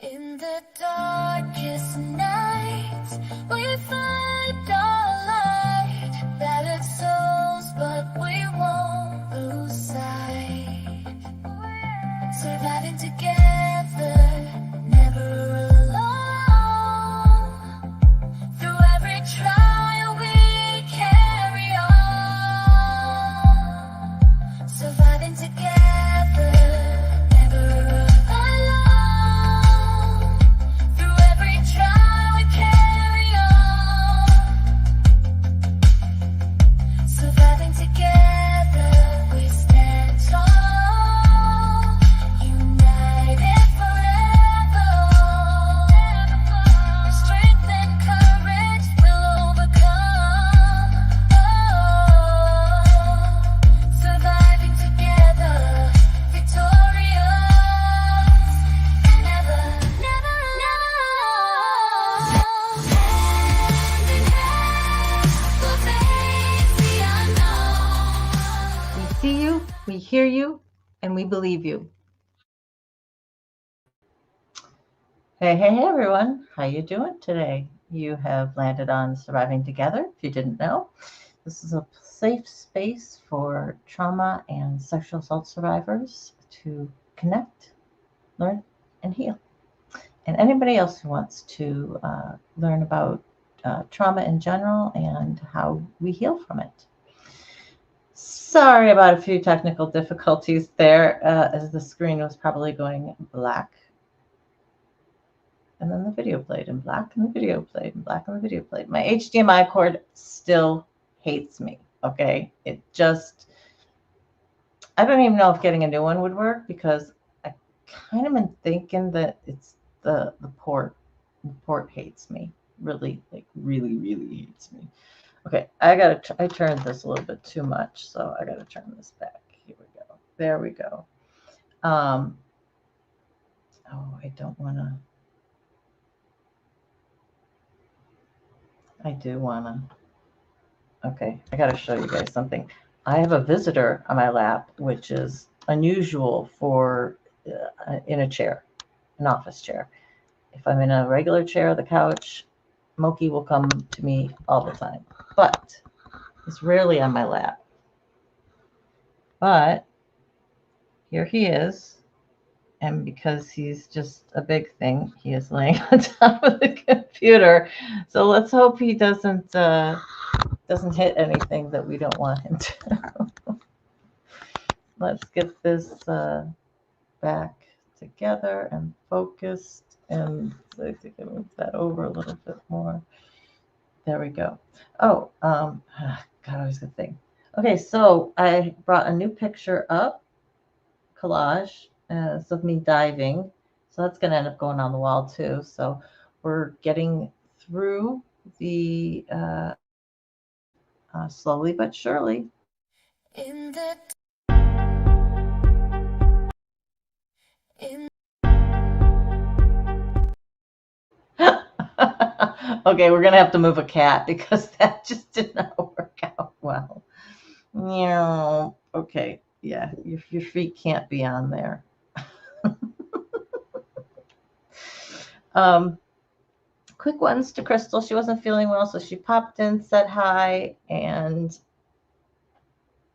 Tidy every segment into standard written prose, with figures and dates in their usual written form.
In the darkest nights, we find our light. Battered souls, but we won't lose sight. Surviving together, never alone. Through every trial, we carry on. Surviving together, never alone. Through every trial, we carry on. Surviving together, we stand tall. United forever. Strength and courage will overcome. Surviving together, victorious. Never, never alone. Hand in hand, we'll face the unknown. We see you, we hear you, and we believe you. Hey, everyone. How you doing today? You have landed on Surviving Together, if you didn't know. This is a safe space for trauma and sexual assault survivors to connect, learn, and heal. And anybody else who wants to learn about trauma in general and how we heal from it. Sorry about a few technical difficulties there, as the screen was probably going black. And then the video played in black, and the video played in black, and the video played. My HDMI cord still hates me, okay? It just, I don't even know if getting a new one would work, because I kind of been thinking that it's the port. The port hates me, really, like really, really hates me. Okay, I turned this a little bit too much, so I gotta turn this back. Here we go. There we go. Oh, I don't wanna. I do wanna. Okay, I gotta show you guys something. I have a visitor on my lap, which is unusual for in a chair, an office chair. If I'm in a regular chair or the couch, Moki will come to me all the time, but it's rarely on my lap. But here he is, and because he's just a big thing, he is laying on top of the computer. So let's hope he doesn't hit anything that we don't want him to. Let's get this back together and focused. And so I think I move that over a little bit more. There we go. Oh, God, always good thing. Okay, so I brought a new picture up, collage, of me diving. So that's going to end up going on the wall too. So we're getting through the slowly but surely. In the Okay, we're gonna have to move a cat because that just did not work out well. Yeah. Okay. Yeah, your feet can't be on there. Quick ones to Crystal. She wasn't feeling well, so she popped in, said hi, and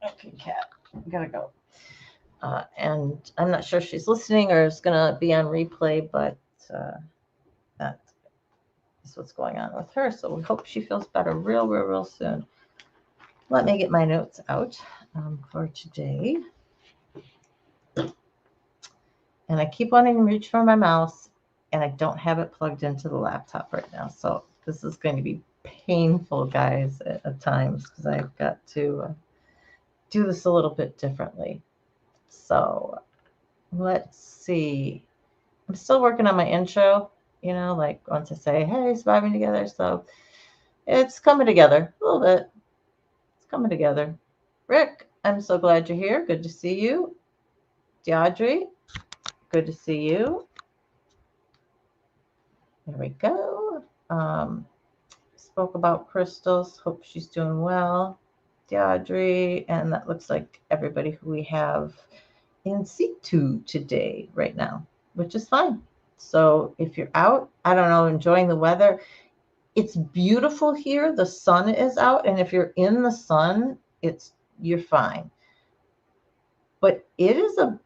okay, cat, I gotta go. And I'm not sure if she's listening or is gonna be on replay, but that is what's going on with her. So we hope she feels better real soon. Let me get my notes out for today. And I keep wanting to reach for my mouse, and I don't have it plugged into the laptop right now. So this is going to be painful, guys, at times, because I've got to do this a little bit differently. So let's see. I'm still working on my intro, you know, like once I say, hey, surviving together. So it's coming together a little bit. It's coming together. Rick, I'm so glad you're here. Good to see you. Deidre, good to see you. There we go. Spoke about crystals. Hope she's doing well. Deidre, and that looks like everybody who we have in situ today right now, which is fine. So if you're out, I don't know, enjoying the weather, it's beautiful here. The sun is out, and if you're in the sun, you're fine. But it is a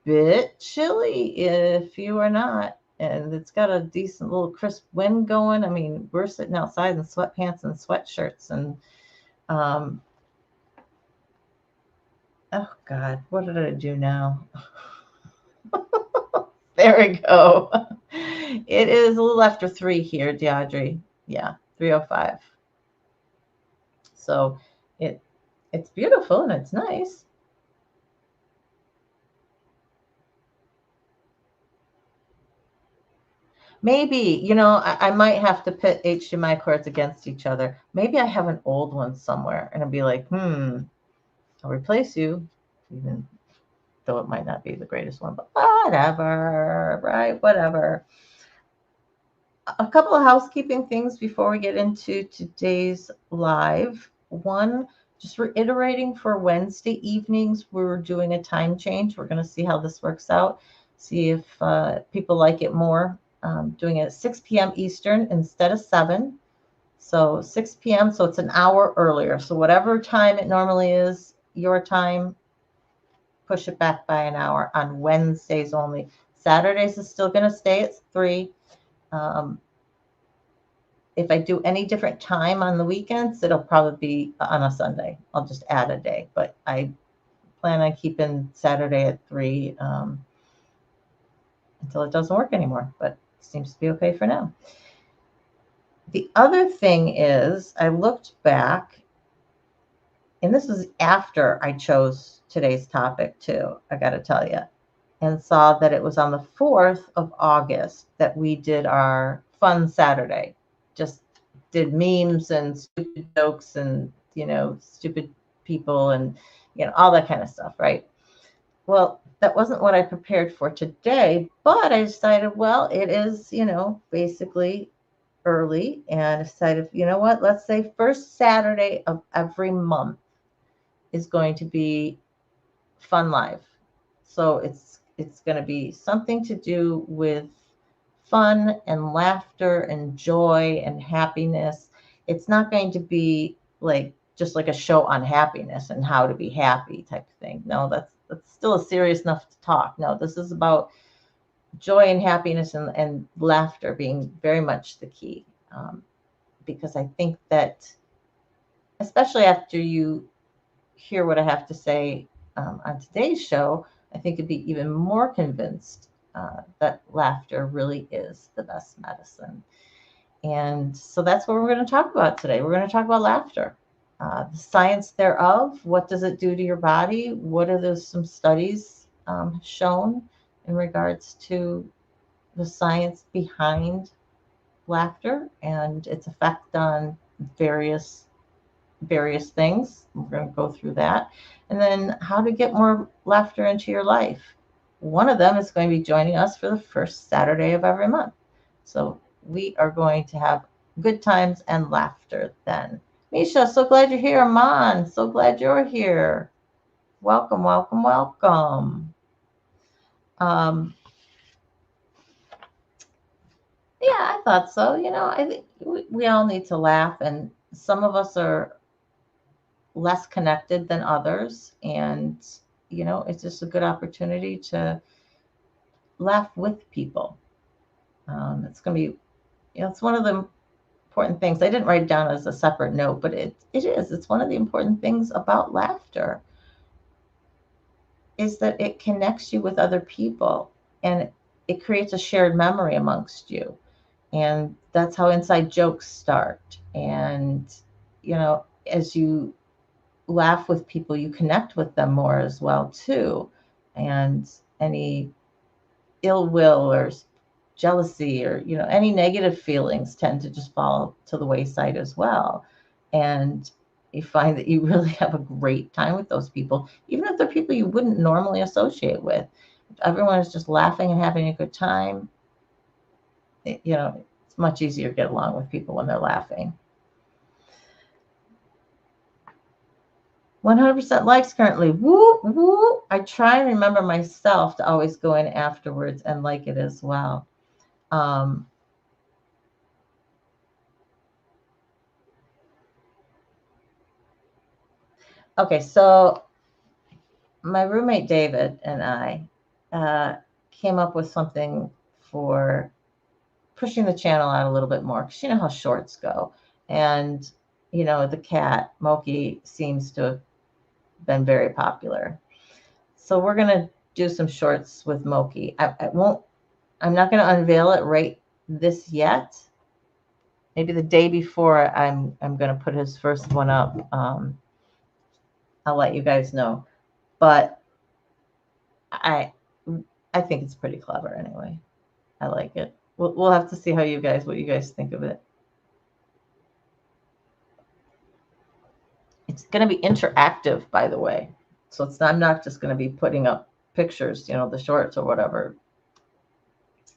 bit chilly if you are not. And it's got a decent little crisp wind going. I mean, we're sitting outside in sweatpants and sweatshirts. And, oh God, what did I do now? There we go. It is a little after 3 here, Deidre. Yeah, 3:05. So it's beautiful and it's nice. Maybe, I might have to pit HDMI cords against each other. Maybe I have an old one somewhere and I'll be like, I'll replace you, even though it might not be the greatest one, but whatever, right? Whatever. A couple of housekeeping things before we get into today's live. One, just reiterating for Wednesday evenings, we're doing a time change. We're going to see how this works out, see if people like it more. Doing it at 6 p.m. Eastern instead of 7. So 6 p.m. So it's an hour earlier. So whatever time it normally is, your time, push it back by an hour on Wednesdays only. Saturdays is still going to stay at 3. If I do any different time on the weekends, it'll probably be on a Sunday. I'll just add a day. But I plan on keeping Saturday at 3 until it doesn't work anymore. But it seems to be okay for now. The other thing is, I looked back, and this was after I chose today's topic too, I got to tell you, and saw that it was on the 4th of August that we did our fun Saturday. Just did memes and stupid jokes and, stupid people and, all that kind of stuff, right? Well, that wasn't what I prepared for today, but I decided, well, it is, basically early, and decided, you know what, let's say first Saturday of every month is going to be Fun Live. So it's going to be something to do with fun and laughter and joy and happiness. It's not going to be just like a show on happiness and how to be happy type of thing. No, that's still a serious enough to talk. No, this is about joy and happiness and laughter being very much the key. Because I think that, especially after you hear what I have to say on today's show, I think you'd be even more convinced that laughter really is the best medicine. And so that's what we're going to talk about today. We're going to talk about laughter, the science thereof. What does it do to your body? What are some studies shown in regards to the science behind laughter and its effect on various things. We're going to go through that. And then how to get more laughter into your life. One of them is going to be joining us for the first Saturday of every month. So we are going to have good times and laughter then. Misha, so glad you're here. Aman, so glad you're here. Welcome, welcome, welcome. Yeah, I thought so. I think we all need to laugh, and some of us are less connected than others. And, it's just a good opportunity to laugh with people. It's going to be, it's one of the important things. I didn't write it down as a separate note, but it is. It's one of the important things about laughter is that it connects you with other people and it creates a shared memory amongst you. And that's how inside jokes start. And, as you laugh with people, you connect with them more as well too. And any ill will or jealousy or any negative feelings tend to just fall to the wayside as well. And you find that you really have a great time with those people, even if they're people you wouldn't normally associate with. If everyone is just laughing and having a good time, it's much easier to get along with people when they're laughing. 100% likes currently. Woo, woo. I try and remember myself to always go in afterwards and like it as well. Um, okay, so my roommate David and I came up with something for pushing the channel out a little bit more, because you know how shorts go. And, you know, the cat, Moki, seems to have been very popular. So we're going to do some shorts with Moki. I'm not going to unveil it right this yet. Maybe the day before I'm going to put his first one up. I'll let you guys know. But I think it's pretty clever anyway. I like it. We'll have to see what you guys think of it. It's going to be interactive, by the way. So I'm not just going to be putting up pictures, you know, the shorts or whatever.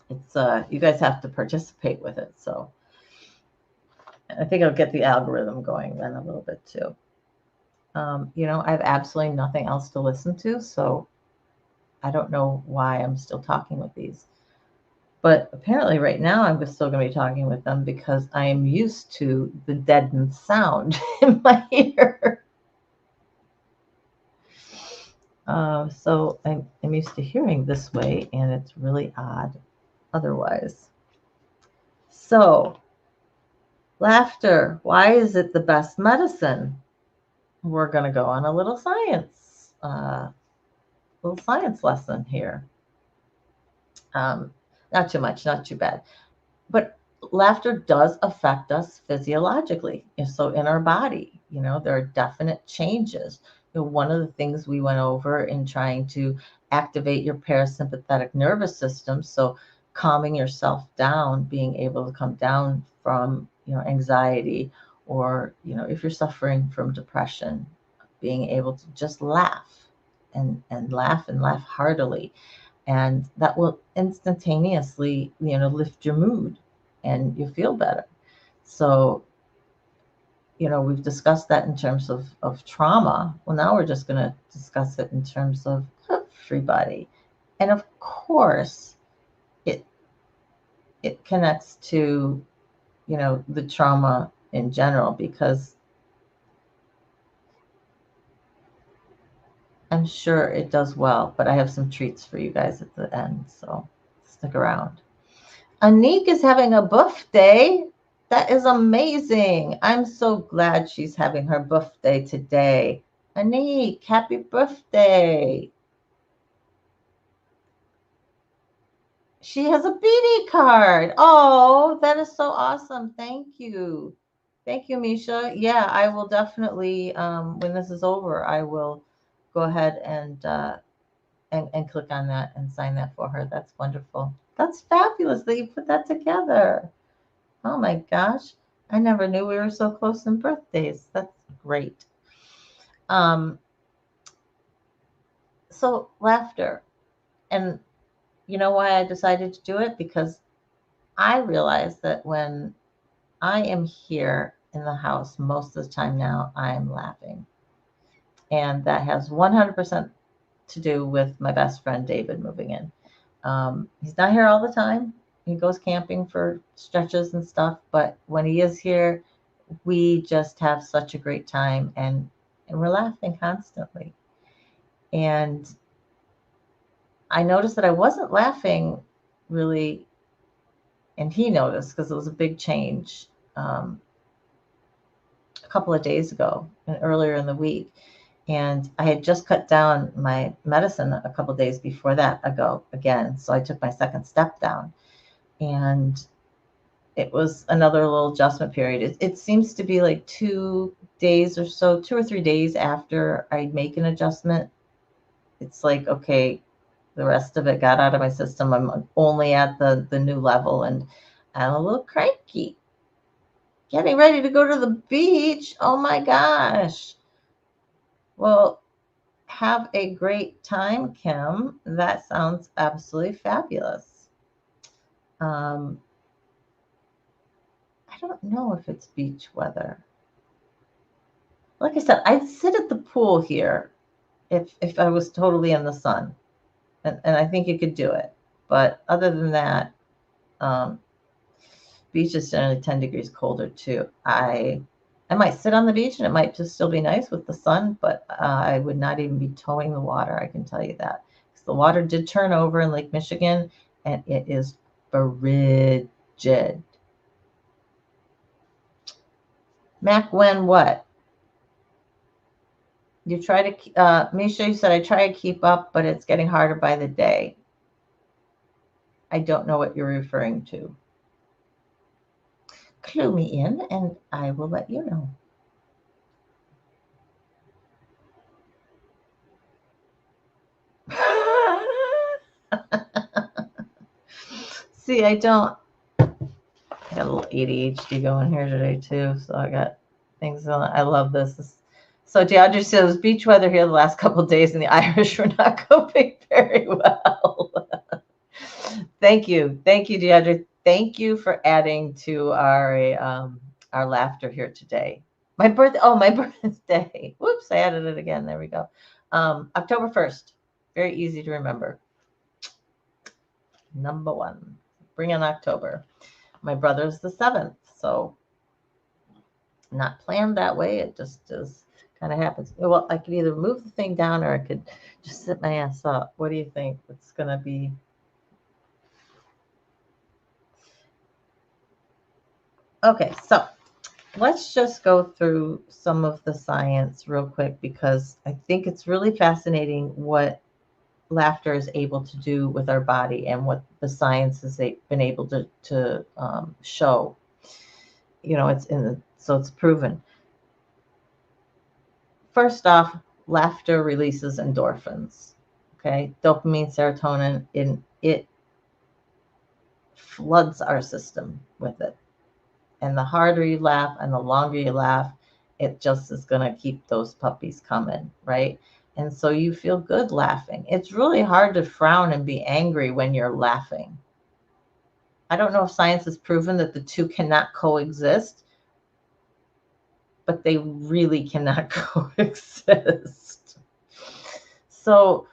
It's you guys have to participate with it. So I think I'll get the algorithm going then a little bit too. You know, I have absolutely nothing else to listen to, so I don't know why I'm still talking with these. But apparently right now I'm still going to be talking with them because I am used to the deadened sound in my ear. So I'm used to hearing this way, and it's really odd otherwise. So, laughter, why is it the best medicine? We're going to go on a little science lesson here. Not too much, not too bad. But laughter does affect us physiologically. So in our body, you know, there are definite changes. You know, one of the things we went over in trying to activate your parasympathetic nervous system, so calming yourself down, being able to come down from, you know, anxiety, or, you know, if you're suffering from depression, being able to just laugh and laugh and laugh heartily, and that will instantaneously, you know, lift your mood and you feel better. So, you know, we've discussed that in terms of trauma. Well, now we're just going to discuss it in terms of everybody. And of course, it connects to, you know, the trauma in general, because I'm sure it does well, but I have some treats for you guys at the end, so stick around. Anik is having a birthday. That is amazing. I'm so glad she's having her birthday today. Anik, happy birthday. She has a BD card. Oh, that is so awesome. Thank you. Thank you, Misha. Yeah, I will definitely, when this is over, I will go ahead and click on that and sign that for her. That's wonderful. That's fabulous that you put that together. Oh my gosh. I never knew we were so close in birthdays. That's great. So laughter. And you know why I decided to do it? Because I realized that when I am here in the house, most of the time now, I'm laughing. And that has 100% to do with my best friend David moving in. He's not here all the time. He goes camping for stretches and stuff, but when he is here, we just have such a great time, and we're laughing constantly. And I noticed that I wasn't laughing really, and he noticed because it was a big change a couple of days ago and earlier in the week. And I had just cut down my medicine a couple of days before that ago again. So I took my second step down, and it was another little adjustment period. It seems to be like 2 days or so, 2 or 3 days after I make an adjustment. It's like, okay, the rest of it got out of my system. I'm only at the new level, and I'm a little cranky. Getting ready to go to the beach. Oh my gosh. Well, have a great time, Kim. That sounds absolutely fabulous. I don't know if it's beach weather. Like I said, I'd sit at the pool here if I was totally in the sun. And I think you could do it. But other than that, Beach is generally 10 degrees colder too. I might sit on the beach and it might just still be nice with the sun, but I would not even be towing the water. I can tell you that. 'Cause the water did turn over in Lake Michigan and it is frigid. Mac, when what? You try to, Misha, you said, I try to keep up, but it's getting harder by the day. I don't know what you're referring to. Clue me in and I will let you know. See, I got a little ADHD going here today too, so I got things on. I love this. So DeAndre says beach weather here the last couple of days, and the Irish were not coping very well. Thank you, DeAndre. Thank you for adding to our laughter here today. My birthday. Oh, my birthday. Whoops, I added it again. There we go. October 1st. Very easy to remember. Number 1. Bring in October. My brother's the 7th, so not planned that way. It just kind of happens. Well, I could either move the thing down or I could just sit my ass up. What do you think? It's going to be. Okay, so let's just go through some of the science real quick because I think it's really fascinating what laughter is able to do with our body and what the science has been able to show. You know, so it's proven. First off, laughter releases endorphins. Okay, dopamine, serotonin, it floods our system with it. And the harder you laugh and the longer you laugh, it just is going to keep those puppies coming, right? And so you feel good laughing. It's really hard to frown and be angry when you're laughing. I don't know if science has proven that the two cannot coexist, but they really cannot coexist. So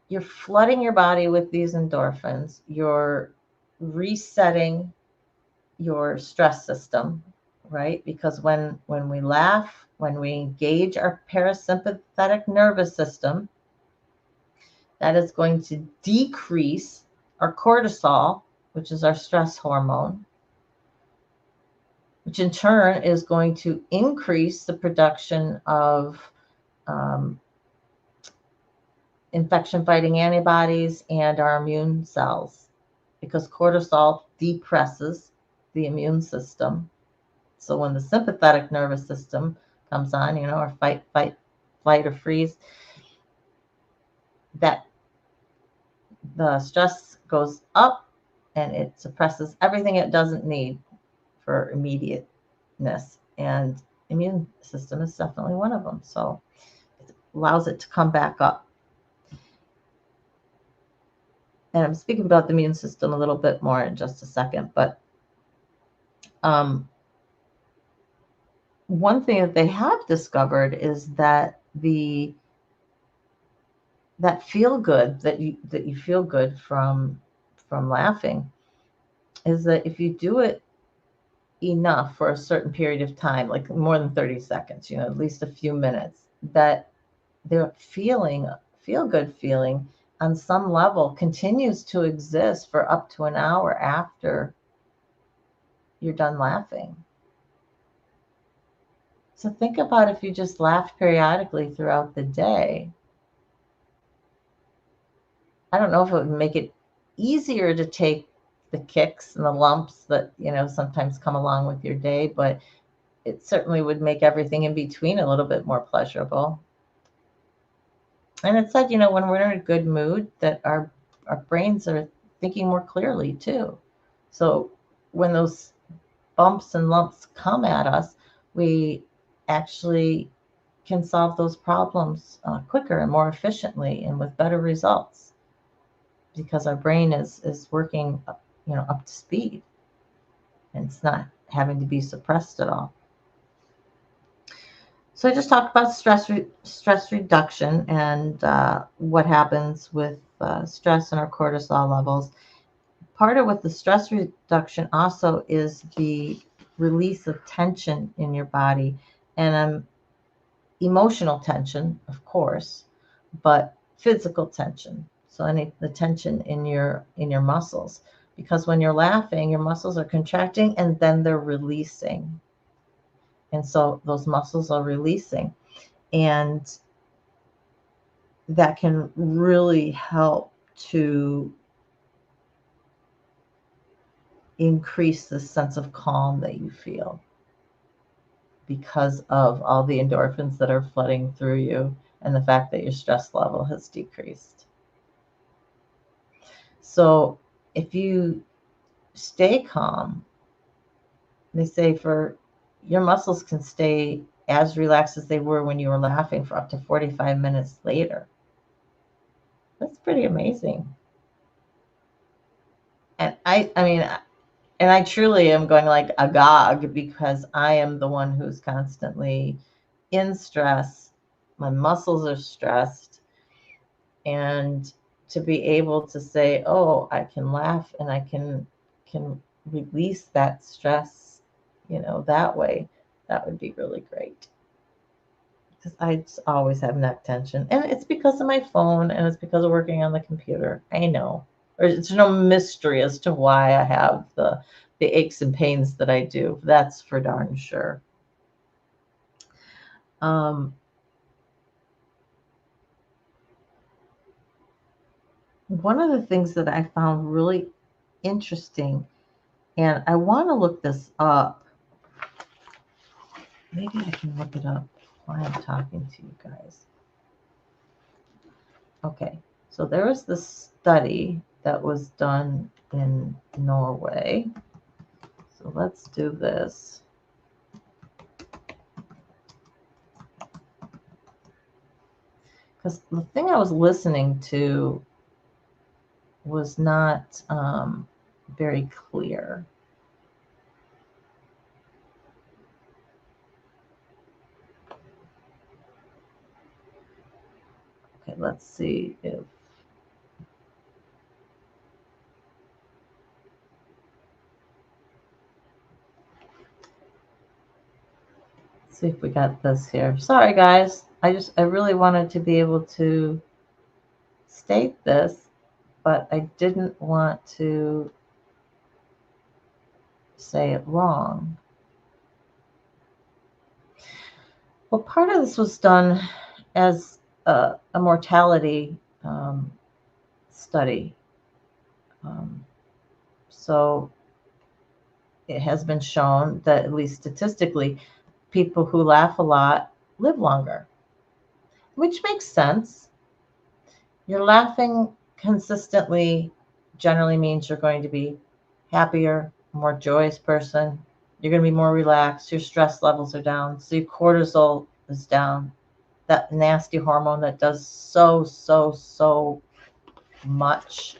you're flooding your body with these endorphins. You're resetting your stress system, right? Because when we laugh, when we engage our parasympathetic nervous system, that is going to decrease our cortisol, which is our stress hormone, which in turn is going to increase the production of infection-fighting antibodies and our immune cells, because cortisol depresses the immune system. So when the sympathetic nervous system comes on, or fight, flight, or freeze, that the stress goes up and it suppresses everything it doesn't need for immediateness. And immune system is definitely one of them. So it allows it to come back up. And I'm speaking about the immune system a little bit more in just a second, but one thing that they have discovered is that that feel good that you feel good from laughing is that if you do it enough for a certain period of time, like more than 30 seconds, at least a few minutes, that their feel good feeling on some level continues to exist for up to an hour after you're done laughing. So think about if you just laughed periodically throughout the day. I don't know if it would make it easier to take the kicks and the lumps that, sometimes come along with your day, but it certainly would make everything in between a little bit more pleasurable. And it said, when we're in a good mood, that our brains are thinking more clearly too. So when those bumps and lumps come at us, we actually can solve those problems quicker and more efficiently and with better results, because our brain is working up to speed and it's not having to be suppressed at all. So I just talked about stress reduction and what happens with stress and our cortisol levels. part of what the stress reduction also is the release of tension in your body, and emotional tension, of course, but physical tension. So any the tension in your muscles, because when you're laughing, your muscles are contracting and then they're releasing, and so those muscles are releasing, and that can really help to increase the sense of calm that you feel because of all the endorphins that are flooding through you and the fact that your stress level has decreased. So if you stay calm, they say for your muscles can stay as relaxed as they were when you were laughing for up to 45 minutes later. That's pretty amazing. And I mean, and I truly am going like agog because I am the one who's constantly in stress. My muscles are stressed. And to be able to say, oh, I can laugh and I can release that stress, that way, that would be really great. Because I just always have neck tension. And it's because of my phone and it's because of working on the computer. I know. Or it's no mystery as to why I have the aches and pains that I do. That's for darn sure. One of the things that I found really interesting, and I want to look this up. Maybe I can look it up while I'm talking to you guys. Okay, so there was this study that was done in Norway. So let's do this. Because the thing I was listening to was not very clear. Okay, let's see if we got this here. Sorry guys. I really wanted to be able to state this, but I didn't want to say it wrong. Well, part of this was done as a mortality study. So it has been shown that, at least statistically, people who laugh a lot live longer, which makes sense. You're laughing consistently generally means you're going to be happier, more joyous person. You're going to be more relaxed. Your stress levels are down. So your cortisol is down. That nasty hormone that does so much.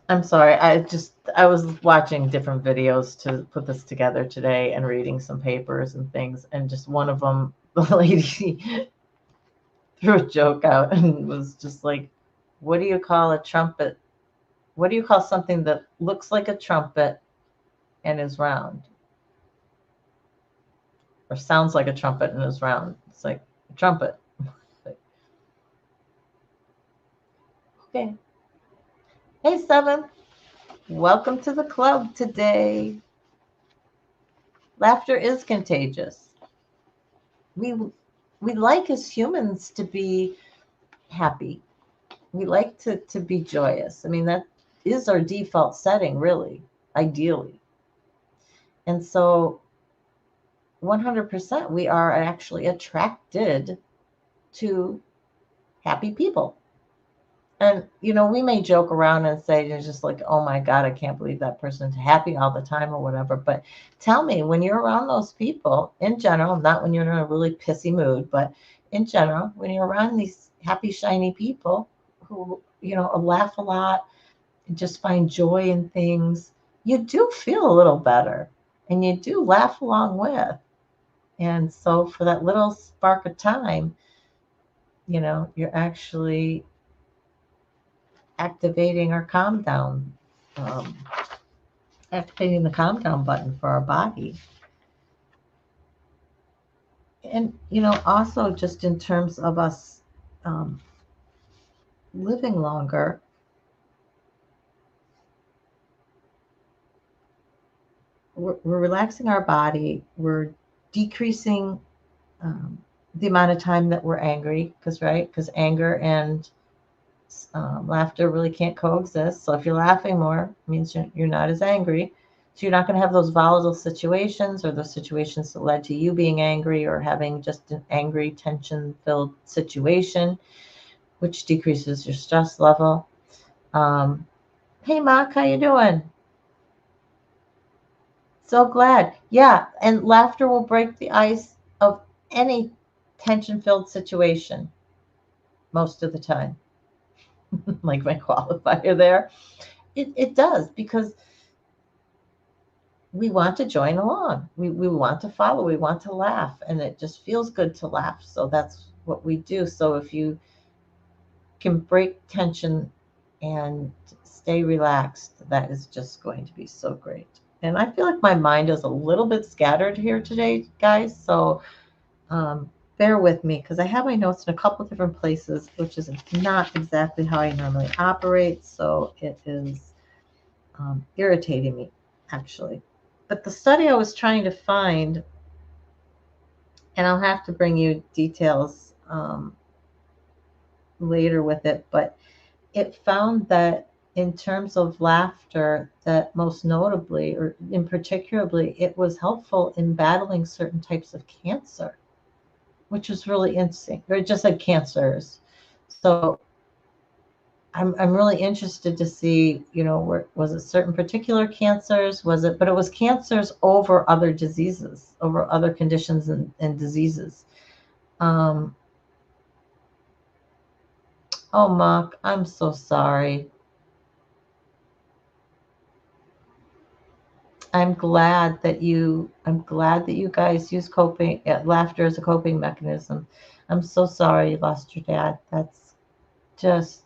I'm sorry. I was watching different videos to put this together today and reading some papers and things. And just one of them, the lady threw a joke out and was just like, what do you call a trumpet? What do you call something that looks like a trumpet and is round? Or sounds like a trumpet and is round? It's like a trumpet. Okay. Hey, Seven. Welcome to the club today. Laughter is contagious. We like as humans to be happy. We like to be joyous. I mean, that is our default setting, really, ideally. And so 100% we are actually attracted to happy people. And, we may joke around and say, you're just like, oh my God, I can't believe that person's happy all the time or whatever. But tell me, when you're around those people in general, not when you're in a really pissy mood, but in general, when you're around these happy, shiny people who, laugh a lot and just find joy in things, you do feel a little better and you do laugh along with. And so for that little spark of time, you're actually activating our calm down, um, activating the calm down button for our body. And, also just in terms of us um, living longer, we're relaxing our body, we're decreasing um, the amount of time that we're angry, because anger and laughter really can't coexist. So if you're laughing more, it means you're not as angry. So you're not going to have those volatile situations or those situations that led to you being angry or having just an angry, tension-filled situation, which decreases your stress level. Hey, Mark, how you doing? So glad. Yeah, and laughter will break the ice of any tension-filled situation most of the time. Like my qualifier there. It does, because we want to join along. We want to follow. We want to laugh. And it just feels good to laugh. So that's what we do. So if you can break tension and stay relaxed, that is just going to be so great. And I feel like my mind is a little bit scattered here today, guys. So bear with me, because I have my notes in a couple of different places, which is not exactly how I normally operate. So it is irritating me, actually. But the study I was trying to find, and I'll have to bring you details later with it, but it found that in terms of laughter, that most notably, or in particularly, it was helpful in battling certain types of cancer, which was really interesting. Or just like cancers. So I'm really interested to see, was it certain particular cancers? But it was cancers over other diseases, over other conditions and diseases. Um, oh, Mark, I'm so sorry. I'm glad that you guys use laughter as a coping mechanism. I'm so sorry you lost your dad. That's just,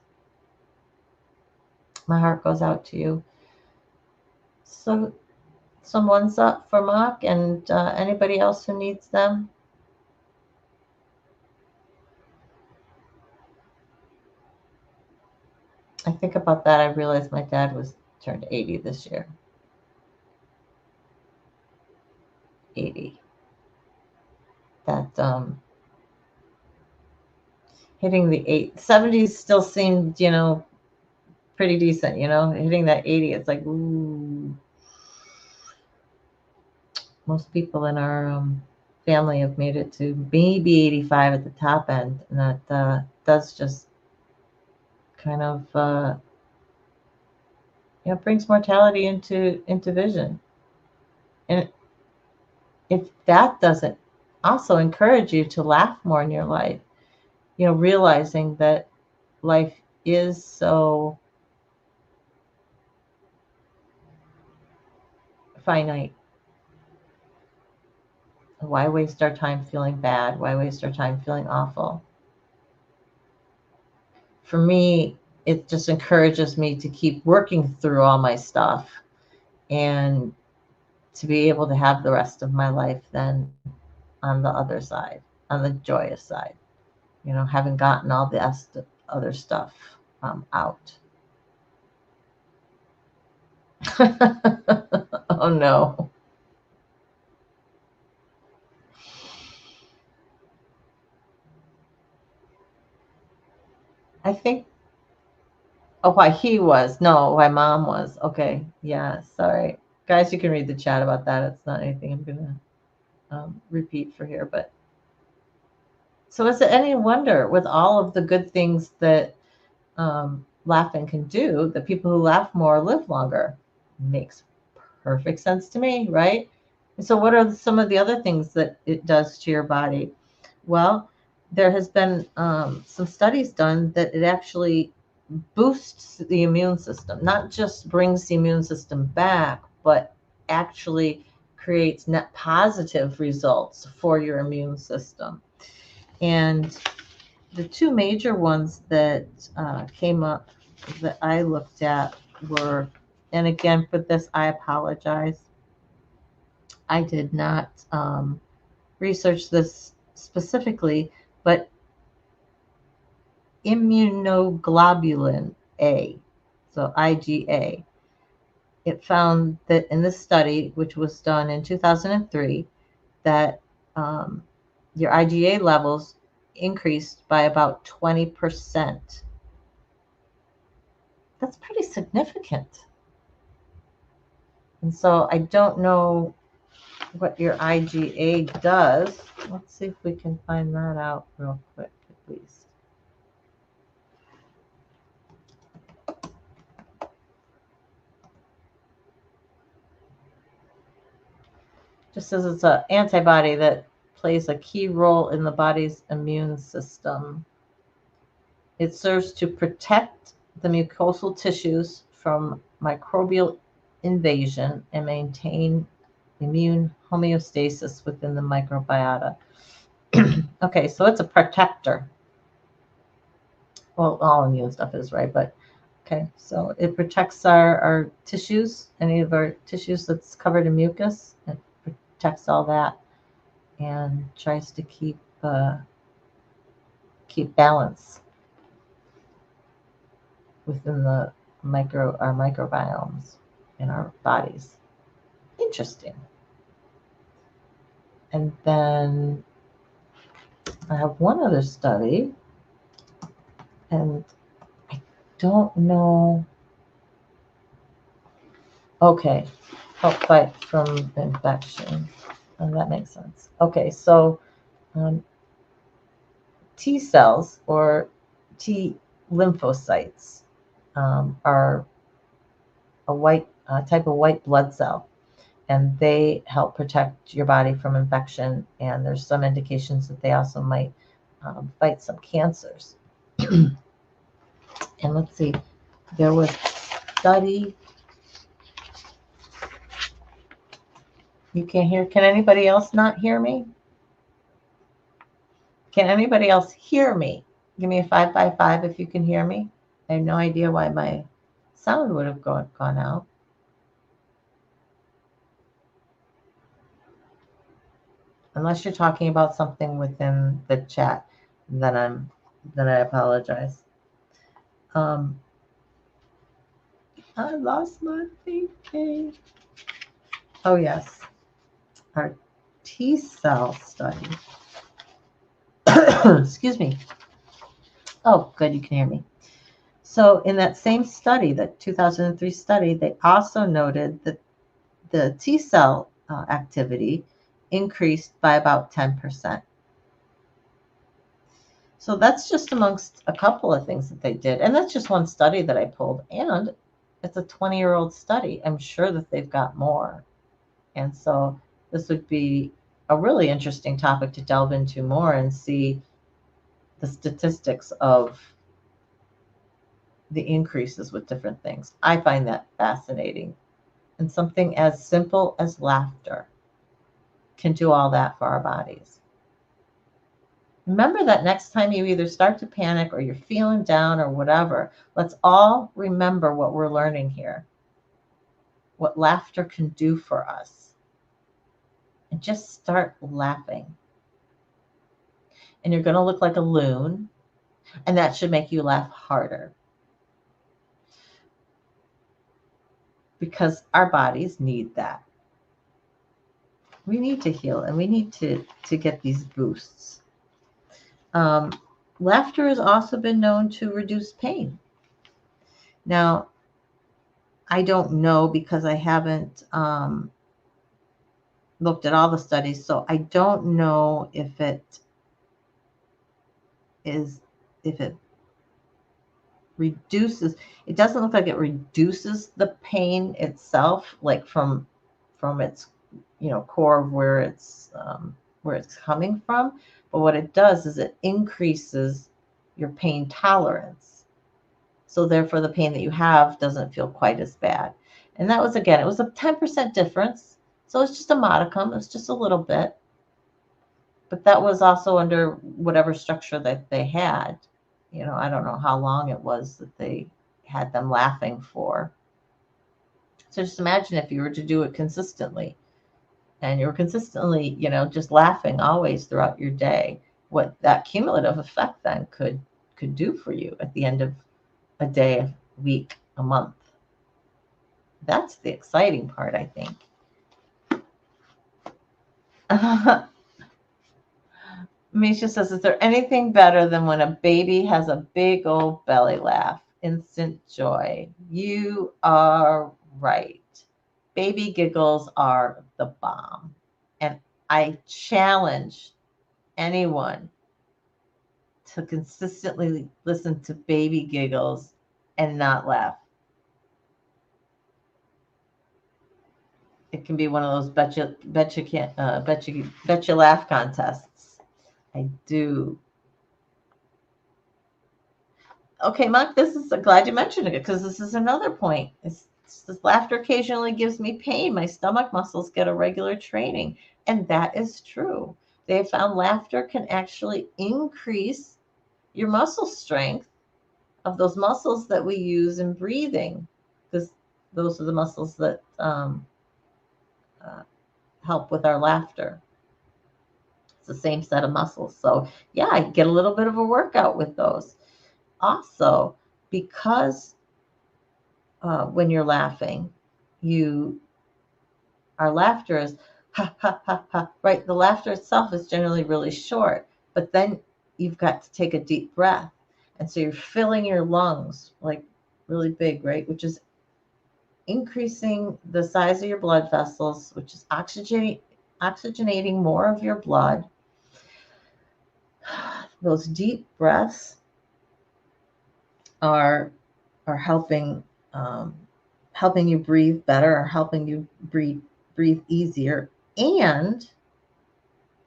my heart goes out to you. So someone's up for Mark, and anybody else who needs them. I think about that. I realized my dad was turned 80 this year. 80. That hitting the 70s still seemed, pretty decent, hitting that 80, it's like, ooh. Most people in our family have made it to maybe 85 at the top end, and that does just kind of brings mortality into vision. And if that doesn't also encourage you to laugh more in your life, realizing that life is so finite. Why waste our time feeling bad? Why waste our time feeling awful? For me, it just encourages me to keep working through all my stuff and to be able to have the rest of my life then on the other side, on the joyous side, having gotten all the other stuff out. Oh no. I think, oh, why he was. No, why mom was. Okay. Yeah. Sorry. Guys, you can read the chat about that. It's not anything I'm going to repeat for here. But so is it any wonder, with all of the good things that laughing can do, that people who laugh more live longer? Makes perfect sense to me, right? And so what are some of the other things that it does to your body? Well, there has been some studies done that it actually boosts the immune system, not just brings the immune system back, but actually creates net positive results for your immune system. And the two major ones that came up that I looked at were, and again, for this, I apologize. I did not research this specifically, but immunoglobulin A, so IgA. It found that in this study, which was done in 2003, that your IgA levels increased by about 20%. That's pretty significant. And so I don't know what your IgA does. Let's see if we can find that out real quick, at least. Just says it's an antibody that plays a key role in the body's immune system. It serves to protect the mucosal tissues from microbial invasion and maintain immune homeostasis within the microbiota. Okay, so it's a protector. Well, all immune stuff is, right? But okay, so it protects our tissues, any of our tissues that's covered in mucus. It protects all that and tries to keep balance within the our microbiomes in our bodies. Interesting. And then I have one other study, and I don't know. Okay, help fight from infection. And that makes sense. Okay, so T cells or T lymphocytes are a white type of white blood cell, and they help protect your body from infection. And there's some indications that they also might fight some cancers. And let's see, there was a study. You can't hear? Can anybody else not hear me? Can anybody else hear me? Give me a 5 if you can hear me. I have no idea why my sound would have gone out. Unless you're talking about something within the chat, then I apologize. I lost my thinking. Oh yes, our T cell study. Excuse me. Oh, good, you can hear me. So in that same study, that 2003 study, they also noted that the T cell activity increased by about 10%. So that's just amongst a couple of things that they did. And that's just one study that I pulled. And it's a 20-year-old study. I'm sure that they've got more. And so this would be a really interesting topic to delve into more and see the statistics of the increases with different things. I find that fascinating. And something as simple as laughter can do all that for our bodies. Remember that next time you either start to panic or you're feeling down or whatever, let's all remember what we're learning here, what laughter can do for us. And just start laughing. And you're going to look like a loon, and that should make you laugh harder. Because our bodies need that. We need to heal, and we need to get these boosts. Laughter has also been known to reduce pain. Now, I don't know because I haven't looked at all the studies, so I don't know if it reduces. It doesn't look like it reduces the pain itself, like from its core of where it's coming from. But what it does is it increases your pain tolerance. So therefore, the pain that you have doesn't feel quite as bad. And that was, again, it was a 10% difference. So it's just a modicum. It's just a little bit. But that was also under whatever structure that they had. I don't know how long it was that they had them laughing for. So just imagine if you were to do it consistently and you're consistently, just laughing always throughout your day, what that cumulative effect then could do for you at the end of a day, a week, a month. That's the exciting part, I think. Misha says, is there anything better than when a baby has a big old belly laugh? Instant joy. You are right. Baby giggles are the bomb. And I challenge anyone to consistently listen to baby giggles and not laugh. It can be one of those betcha laugh contests. I do. Okay, Mark, glad you mentioned it because this is another point. This laughter occasionally gives me pain. My stomach muscles get a regular training. And that is true. They have found laughter can actually increase your muscle strength of those muscles that we use in breathing, because those are the muscles that help with our laughter. It's the same set of muscles. So, yeah, I get a little bit of a workout with those. Also, because when you're laughing, our laughter is ha, ha, ha, ha, right? The laughter itself is generally really short, but then you've got to take a deep breath. And so you're filling your lungs like really big, right? Which is increasing the size of your blood vessels, which is oxygenating more of your blood. Those deep breaths are helping helping you breathe better, or helping you breathe easier. And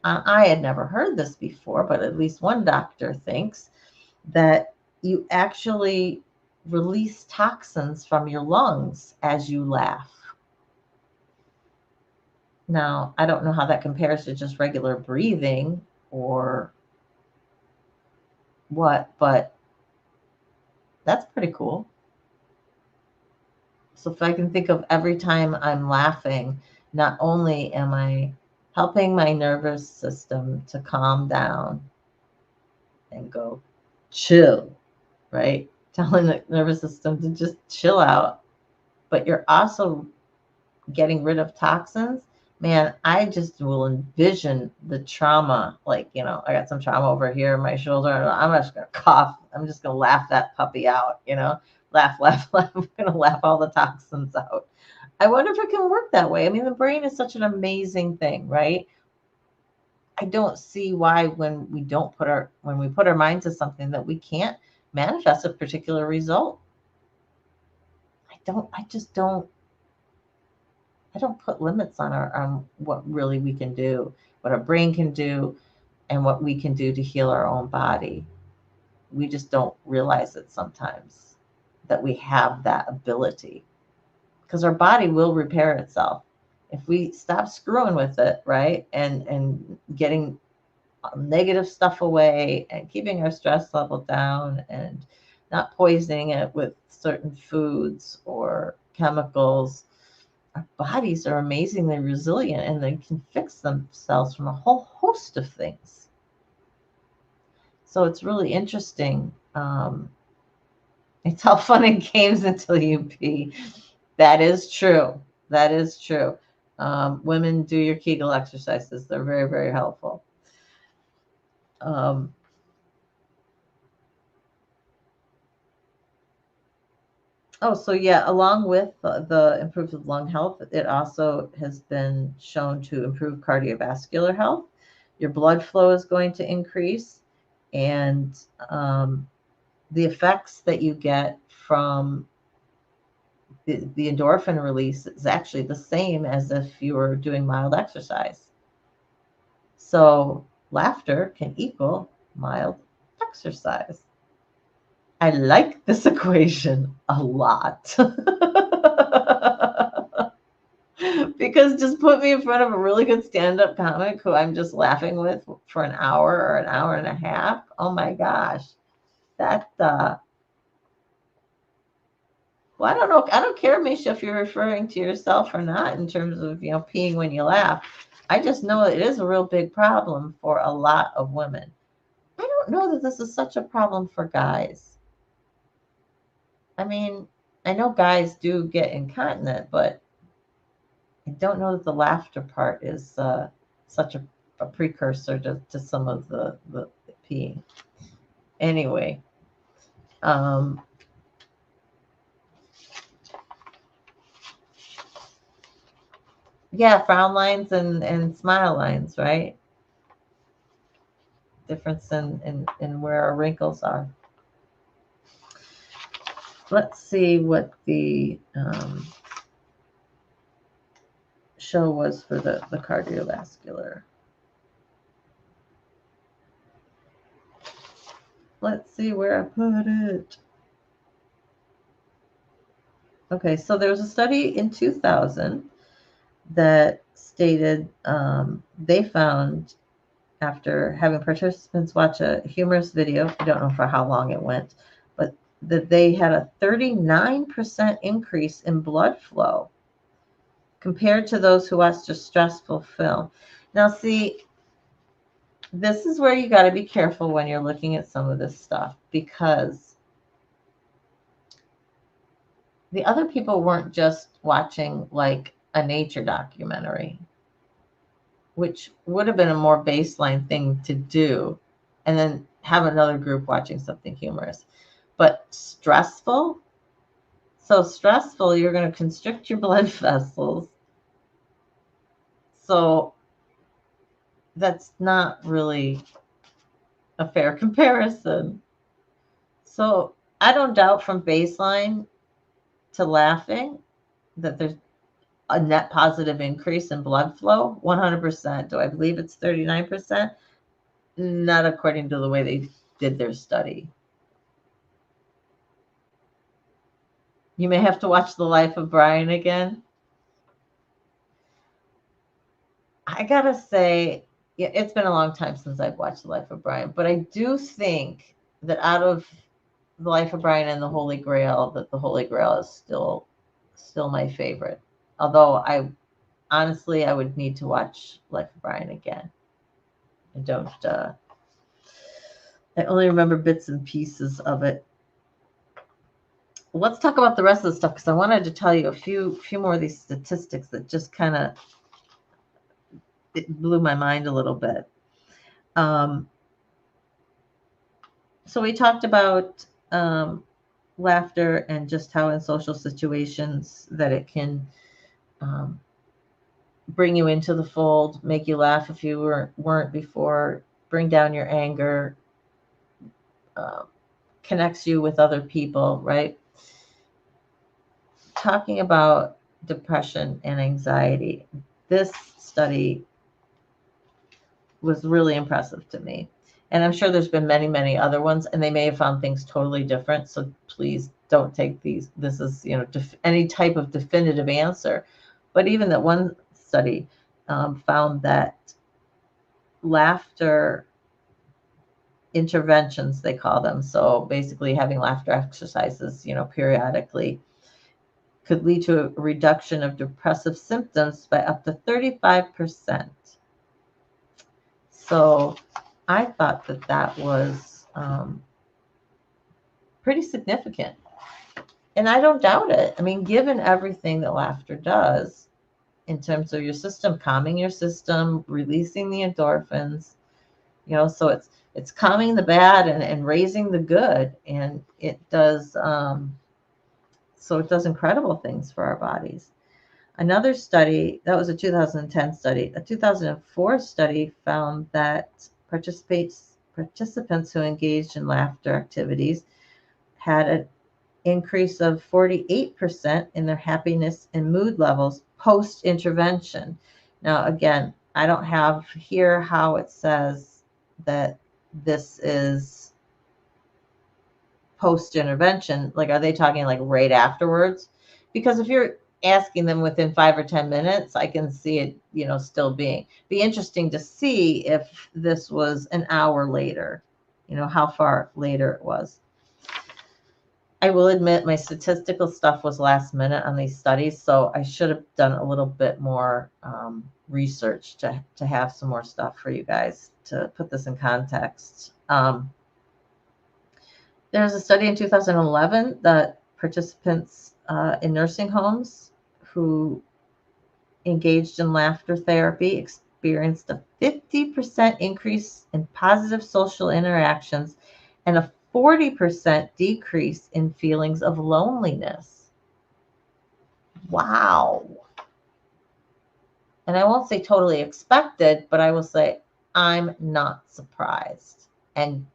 I had never heard this before, but at least one doctor thinks that you actually release toxins from your lungs as you laugh. Now, I don't know how that compares to just regular breathing or what, but that's pretty cool. So if I can think of every time I'm laughing, not only am I helping my nervous system to calm down and go chill, right? Telling the nervous system to just chill out, but you're also getting rid of toxins. Man, I just will envision the trauma. Like, I got some trauma over here in my shoulder. I'm just going to cough. I'm just going to laugh that puppy out, laugh, laugh, laugh. I'm going to laugh all the toxins out. I wonder if it can work that way. I mean, the brain is such an amazing thing, right? I don't see why when we put our mind to something that we can't manifest a particular result. I don't put limits on what really we can do, what our brain can do, and what we can do to heal our own body. We just don't realize it sometimes that we have that ability, because our body will repair itself if we stop screwing with it, right? And getting negative stuff away and keeping our stress level down and not poisoning it with certain foods or chemicals. Our bodies are amazingly resilient and they can fix themselves from a whole host of things. So it's really interesting. It's all fun and games until you pee. That is true. That is true. Women, do your Kegel exercises. They're very, very helpful. So yeah, along with the improved lung health, it also has been shown to improve cardiovascular health. Your blood flow is going to increase, and the effects that you get from the endorphin release is actually the same as if you were doing mild exercise. So laughter can equal mild exercise. I like this equation a lot. Because just put me in front of a really good stand-up comic who I'm just laughing with for an hour or an hour and a half. Oh my gosh. That well, I don't know. I don't care, Misha, if you're referring to yourself or not in terms of, peeing when you laugh. I just know it is a real big problem for a lot of women. I don't know that this is such a problem for guys. I mean, I know guys do get incontinent, but I don't know that the laughter part is such a precursor to some of the peeing. Anyway, um, yeah, frown lines and smile lines, right? Difference in where our wrinkles are. Let's see what the show was for the cardiovascular. Let's see where I put it. Okay, so there was a study in 2000 that stated they found after having participants watch a humorous video, I don't know for how long it went, but that they had a 39% increase in blood flow compared to those who watched a stressful film. Now, see, this is where you got to be careful when you're looking at some of this stuff, because the other people weren't just watching like a nature documentary, which would have been a more baseline thing to do, and then have another group watching something humorous. But stressful, so stressful, you're going to constrict your blood vessels. So that's not really a fair comparison. So I don't doubt from baseline to laughing that there's a net positive increase in blood flow, 100%. Do I believe it's 39%? Not according to the way they did their study. You may have to watch The Life of Brian again. I gotta say, yeah, it's been a long time since I've watched The Life of Brian, but I do think that out of The Life of Brian and The Holy Grail, that The Holy Grail is still my favorite. Although I honestly, I would need to watch Life of Brian again. I don't. I only remember bits and pieces of it. Let's talk about the rest of the stuff, because I wanted to tell you a few more of these statistics that just kind of it blew my mind a little bit. So we talked about laughter and just how in social situations that it can bring you into the fold, make you laugh if you weren't before, bring down your anger, connects you with other people, right? Talking about depression and anxiety, this study was really impressive to me. And I'm sure there's been many, many other ones, and they may have found things totally different. So please don't take this as, any type of definitive answer. But even that one study found that laughter interventions, they call them, so basically having laughter exercises, periodically, could lead to a reduction of depressive symptoms by up to 35%. So I thought that was pretty significant. And I don't doubt it. I mean, given everything that laughter does in terms of your system, calming your system, releasing the endorphins, so it's calming the bad and raising the good. And it does, so it does incredible things for our bodies. Another study, that was a 2010 study, a 2004 study found that participants who engaged in laughter activities had an increase of 48% in their happiness and mood levels post-intervention. Now, again, I don't have here how it says that this is post-intervention. Like, are they talking like right afterwards? Because if you're asking them within 5 or 10 minutes, I can see it, still be interesting to see if this was an hour later, how far later it was. I will admit my statistical stuff was last minute on these studies, so I should have done a little bit more research to have some more stuff for you guys to put this in context. There was a study in 2011 that participants in nursing homes who engaged in laughter therapy experienced a 50% increase in positive social interactions and a 40% decrease in feelings of loneliness. Wow. And I won't say totally expected, but I will say I'm not surprised. And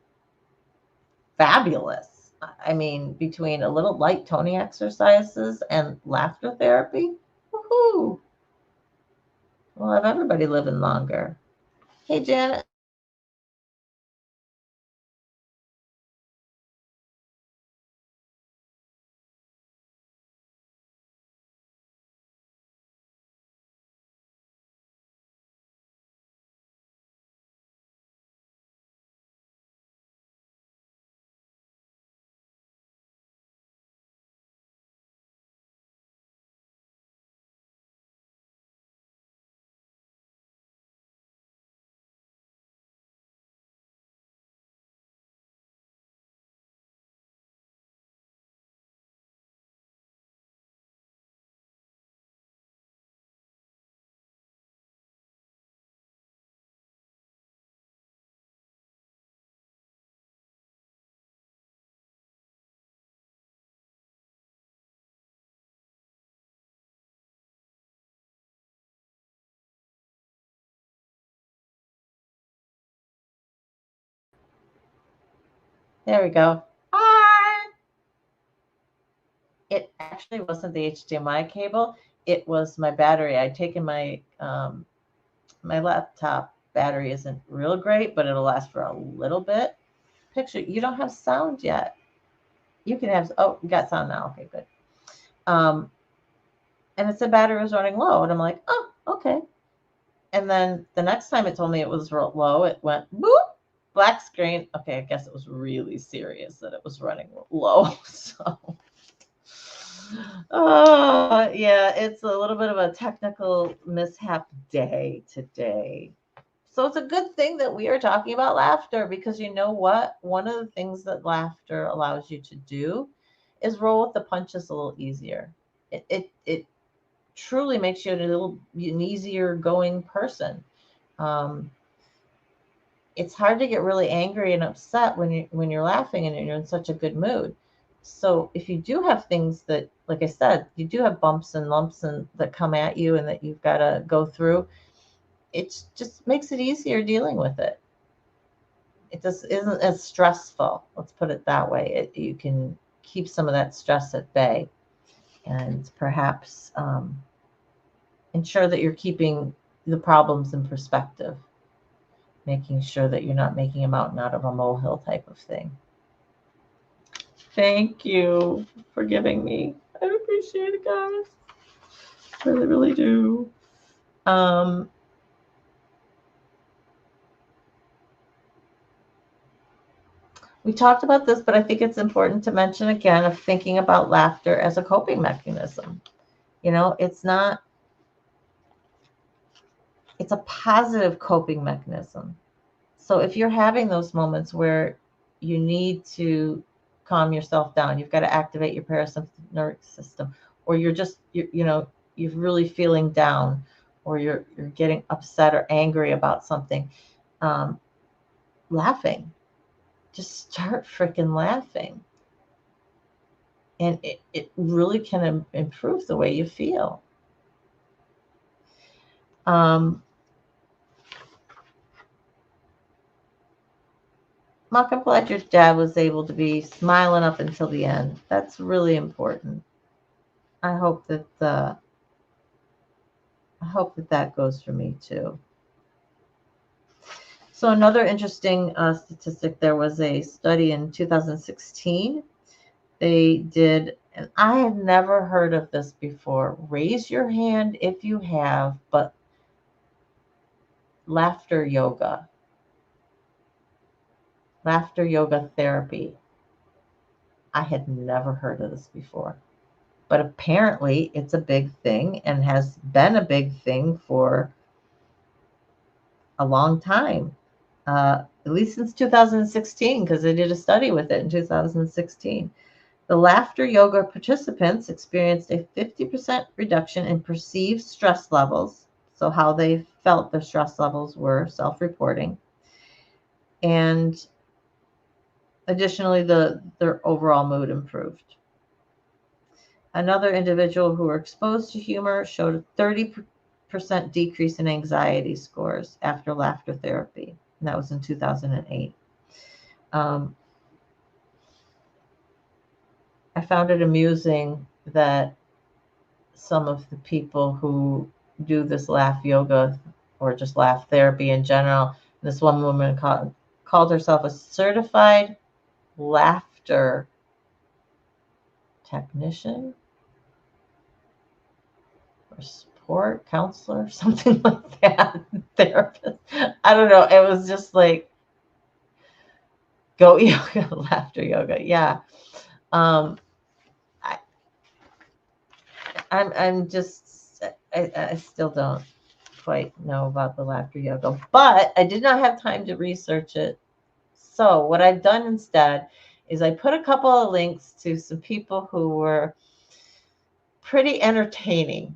fabulous. I mean, between a little light toning exercises and laughter therapy, woohoo! We'll have everybody living longer. Hey, Janet. There we go. Hi. It actually wasn't the HDMI cable. It was my battery. I'd taken my laptop battery isn't real great, but it'll last for a little bit. Picture, you don't have sound yet. You can have, oh, you got sound now. Okay, good. And it said battery was running low. And I'm like, oh, okay. And then the next time it told me it was low, it went boop, black screen. Okay, I guess it was really serious that it was running low. So, yeah, it's a little bit of a technical mishap day today. So it's a good thing that we are talking about laughter, because you know what? One of the things that laughter allows you to do is roll with the punches a little easier. It truly makes you an easier going person. Um, it's hard to get really angry and upset when you're laughing and you're in such a good mood. So if you do have things that, like I said, you do have bumps and lumps and that come at you and that you've got to go through, it just makes it easier dealing with it. It just isn't as stressful. Let's put it that way. You can keep some of that stress at bay, and perhaps ensure that you're keeping the problems in perspective, making sure that you're not making a mountain out of a molehill type of thing. Thank you for giving me. I appreciate it, guys. Really, really do. We talked about this, but I think it's important to mention again of thinking about laughter as a coping mechanism. It's a positive coping mechanism. So if you're having those moments where you need to calm yourself down, you've got to activate your parasympathetic nervous system, or you're really feeling down, or you're getting upset or angry about something, laughing. Just start freaking laughing. And it really can improve the way you feel. Mark, I'm glad your dad was able to be smiling up until the end. That's really important. I hope that goes for me too. So another interesting statistic, there was a study in 2016. They did And I had never heard of this before. Raise your hand if you have, but laughter yoga therapy. I had never heard of this before. But apparently it's a big thing and has been a big thing for a long time, at least since 2016, because they did a study with it in 2016. The laughter yoga participants experienced a 50% reduction in perceived stress levels, so how they felt their stress levels were self-reporting, and additionally, their overall mood improved. Another individual who were exposed to humor showed a 30% decrease in anxiety scores after laughter therapy. And that was in 2008. I found it amusing that some of the people who do this laugh yoga or just laugh therapy in general, this one woman called herself a certified laughter technician or support counselor, something like that, therapist. I don't know. It was just like goat yoga, laughter yoga. Yeah. I, I'm just, I still don't quite know about the laughter yoga, but I did not have time to research it. So what I've done instead is I put a couple of links to some people who were pretty entertaining.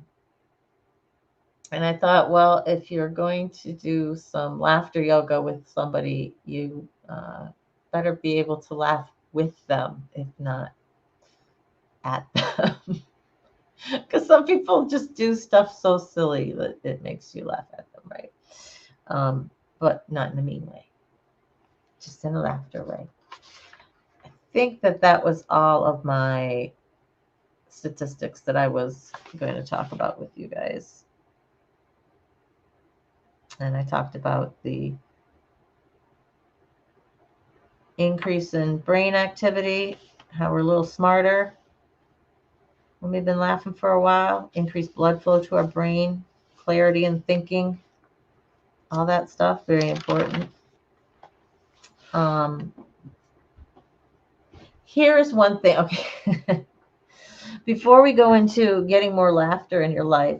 And I thought, well, if you're going to do some laughter yoga with somebody, you better be able to laugh with them, if not at them. Because some people just do stuff so silly that it makes you laugh at them, right? But not in a mean way, just in a laughter way. I think that was all of my statistics that I was going to talk about with you guys. And I talked about the increase in brain activity, how we're a little smarter when we've been laughing for a while, increased blood flow to our brain, clarity in thinking, all that stuff, very important. Here is one thing, okay. Before we go into getting more laughter in your life,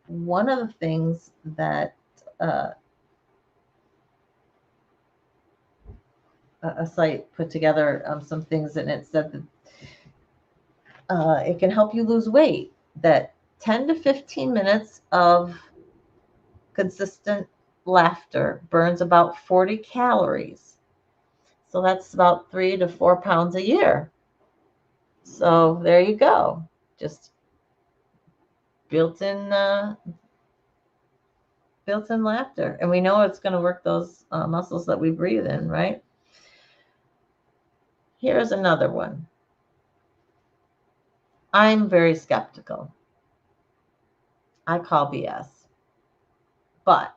one of the things that a site put together some things, and it said that it can help you lose weight, that 10 to 15 minutes of consistent laughter burns about 40 calories. So that's about 3 to 4 pounds a year. So there you go. Just built-in laughter. And we know it's going to work those muscles that we breathe in, right? Here's another one. I'm very skeptical. I call BS. But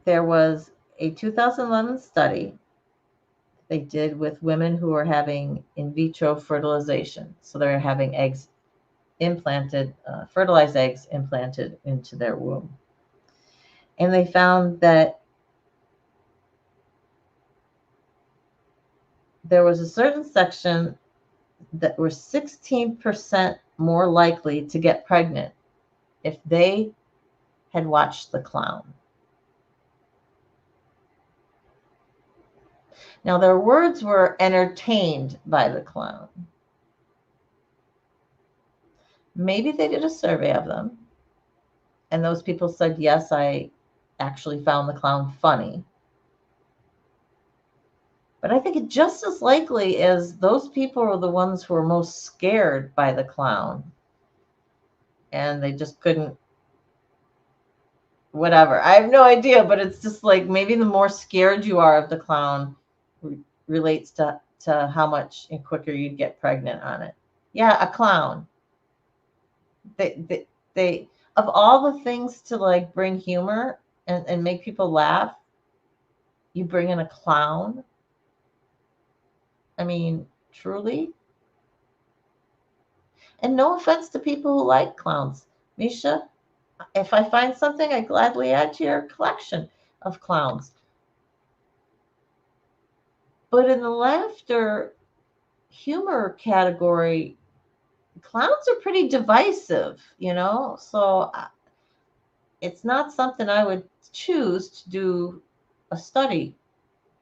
there was a 2011 study they did with women who were having in vitro fertilization. So they're having eggs implanted, fertilized eggs implanted into their womb. And they found that there was a certain section that were 16% more likely to get pregnant if they had watched The Clown. Now, their words were entertained by The Clown. Maybe they did a survey of them, and those people said, yes, I actually found The Clown funny. But I think it just as likely as those people are the ones who are most scared by The Clown. And they just couldn't, whatever. I have no idea, but it's just like maybe the more scared you are of The Clown relates to how much and quicker you'd get pregnant on it. Yeah, a clown. They of all the things to like bring humor and make people laugh, you bring in a clown. I mean, truly. And no offense to people who like clowns. Misha, if I find something, I gladly add to your collection of clowns. But in the laughter humor category, clowns are pretty divisive, So it's not something I would choose to do a study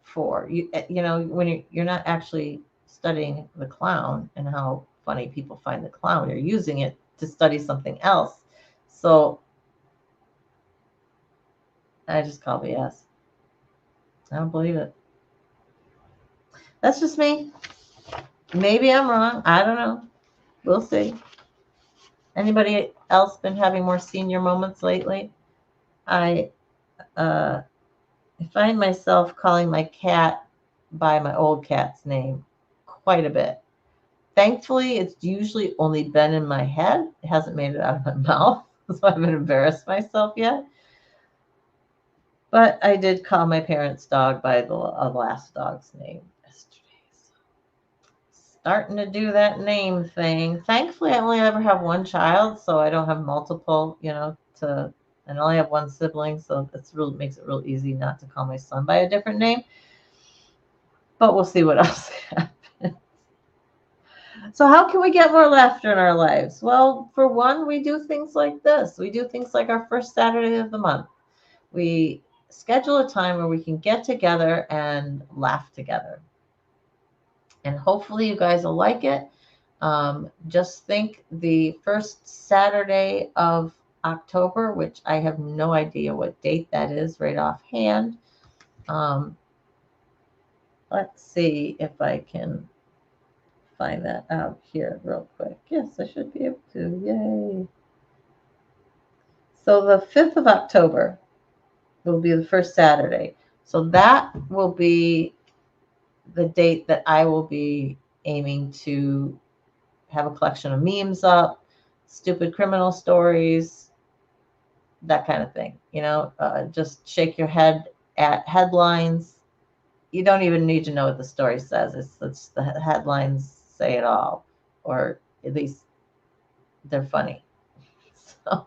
for. When you're not actually studying the clown and how funny people find the clown, you're using it to study something else. So I just call BS. I don't believe it. That's just me. Maybe I'm wrong. I don't know. We'll see. Anybody else been having more senior moments lately? I uh, find myself calling my cat by my old cat's name quite a bit. Thankfully, it's usually only been in my head. It hasn't made it out of my mouth, so I haven't embarrassed myself yet. But I did call my parents' dog by the last dog's name yesterday. So starting to do that name thing. Thankfully, I only ever have one child, so I don't have multiple, and I only have one sibling, so that's really makes it real easy not to call my son by a different name. But we'll see what else happens. So how can we get more laughter in our lives? Well, for one, we do things like this. We do things like our first Saturday of the month. We schedule a time where we can get together and laugh together. And hopefully you guys will like it. Just think the first Saturday of October, which I have no idea what date that is right offhand. Let's see if I can find that out here real quick. Yes, I should be able to. Yay. So the 5th of October will be the first Saturday. So that will be the date that I will be aiming to have a collection of memes up, stupid criminal stories, that kind of thing. Just shake your head at headlines. You don't even need to know what the story says. It's the headlines say it all, or at least they're funny. So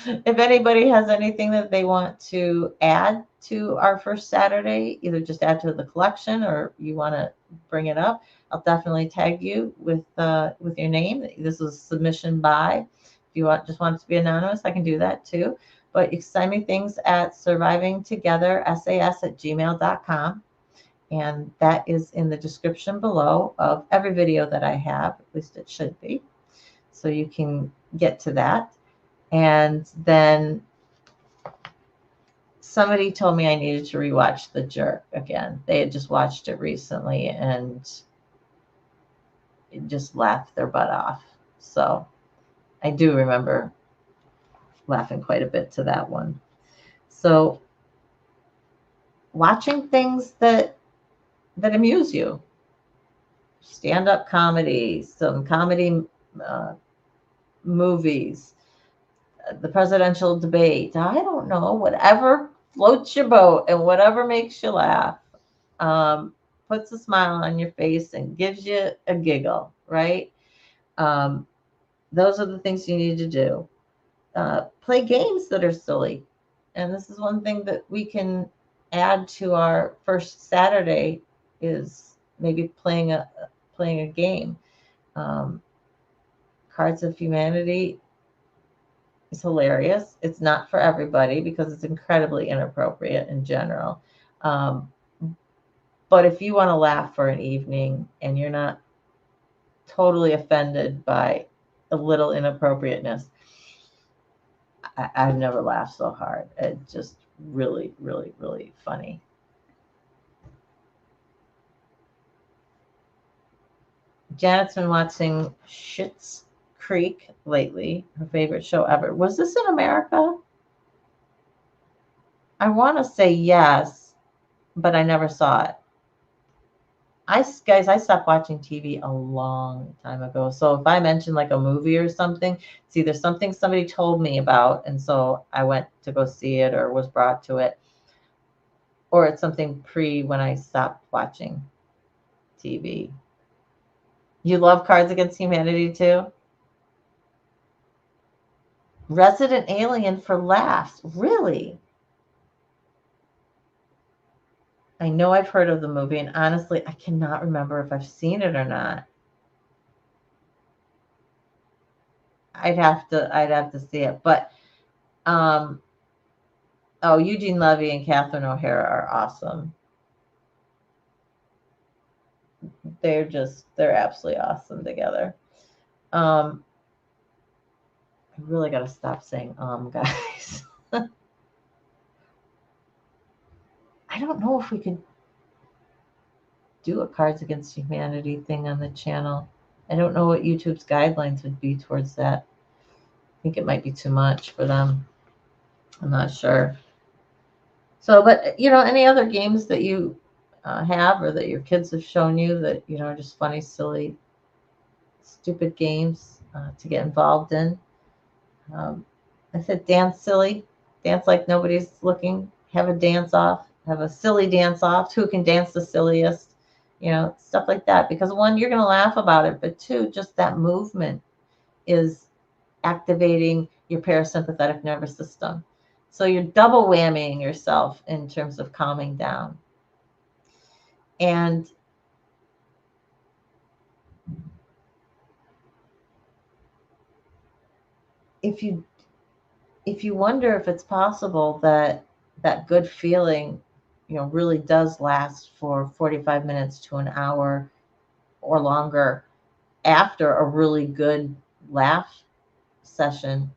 if anybody has anything that they want to add to our first Saturday, either just add to the collection or you want to bring it up, I'll definitely tag you with your name. This was submission by. If you just want it to be anonymous, I can do that too. But you can send me things at survivingtogethersas@gmail.com. And that is in the description below of every video that I have, at least it should be. So you can get to that. And then somebody told me I needed to rewatch The Jerk again. They had just watched it recently and just laughed their butt off. So I do remember laughing quite a bit to that one. So watching things that amuse you. Stand-up comedy, some comedy movies, the presidential debate. I don't know, whatever floats your boat and whatever makes you laugh, puts a smile on your face and gives you a giggle, right? Those are the things you need to do. Play games that are silly. And this is one thing that we can add to our first Saturday is maybe playing a game. Cards of Humanity is hilarious. It's not for everybody because it's incredibly inappropriate in general. But if you want to laugh for an evening and you're not totally offended by a little inappropriateness, I've never laughed so hard. It's just really, really, really funny. Janet's been watching Schitt's Creek lately, her favorite show ever. Was this in America? I want to say yes, but I never saw it. I stopped watching TV a long time ago. So if I mention like a movie or something, it's either something somebody told me about, and so I went to go see it or was brought to it, or it's something pre when I stopped watching TV. You love Cards Against Humanity too? Resident Alien for laughs. Really? I know I've heard of the movie, and honestly, I cannot remember if I've seen it or not. I'd have to see it. But oh, Eugene Levy and Catherine O'Hara are awesome. They're absolutely awesome together. I really gotta stop saying guys. I don't know if we could do a Cards Against Humanity thing on the channel. I don't know what YouTube's guidelines would be towards that. I think it might be too much for them. I'm not sure. So, but any other games that you have or that your kids have shown you that are just funny, silly, stupid games to get involved in. I said dance silly, dance like nobody's looking. Have a dance off. Have a silly dance off. Who can dance the silliest? Stuff like that. Because one, you're going to laugh about it, but two, just that movement is activating your parasympathetic nervous system. So you're double whammying yourself in terms of calming down. And if you wonder if it's possible that that good feeling, really does last for 45 minutes to an hour or longer after a really good laugh session,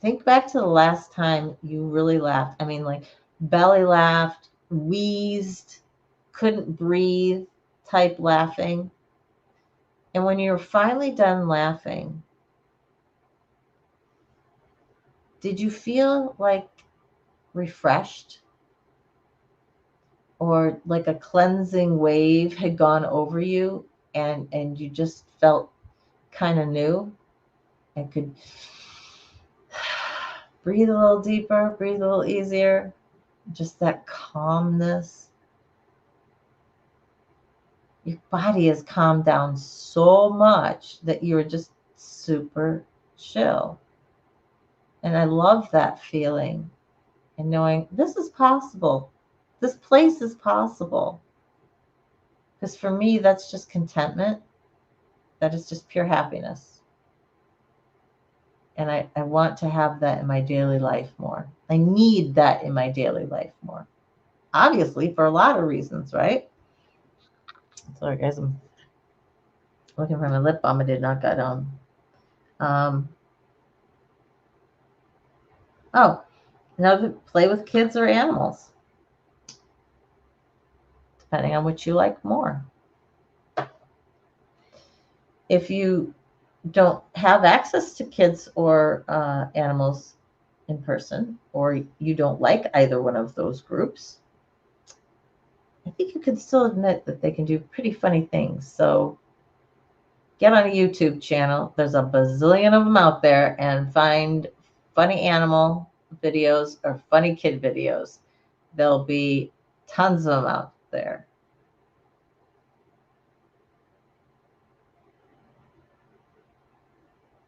think back to the last time you really laughed. I mean, like belly laughed, wheezed, couldn't breathe type laughing. And when you're finally done laughing, did you feel like refreshed? Or like a cleansing wave had gone over you and you just felt kind of new and could breathe a little deeper, breathe a little easier, just that calmness. Your body has calmed down so much that you're just super chill. And I love that feeling and knowing this is possible. This place is possible. Because for me, that's just contentment. That is just pure happiness. And I want to have that in my daily life more. I need that in my daily life more. Obviously, for a lot of reasons, right? Sorry, guys, I'm looking for my lip balm. I did not get on. Oh, another play with kids or animals, depending on what you like more. If you don't have access to kids or animals in person, or you don't like either one of those groups, I think you can still admit that they can do pretty funny things. So get on a YouTube channel. There's a bazillion of them out there, and find funny animal videos or funny kid videos. There'll be tons of them out there.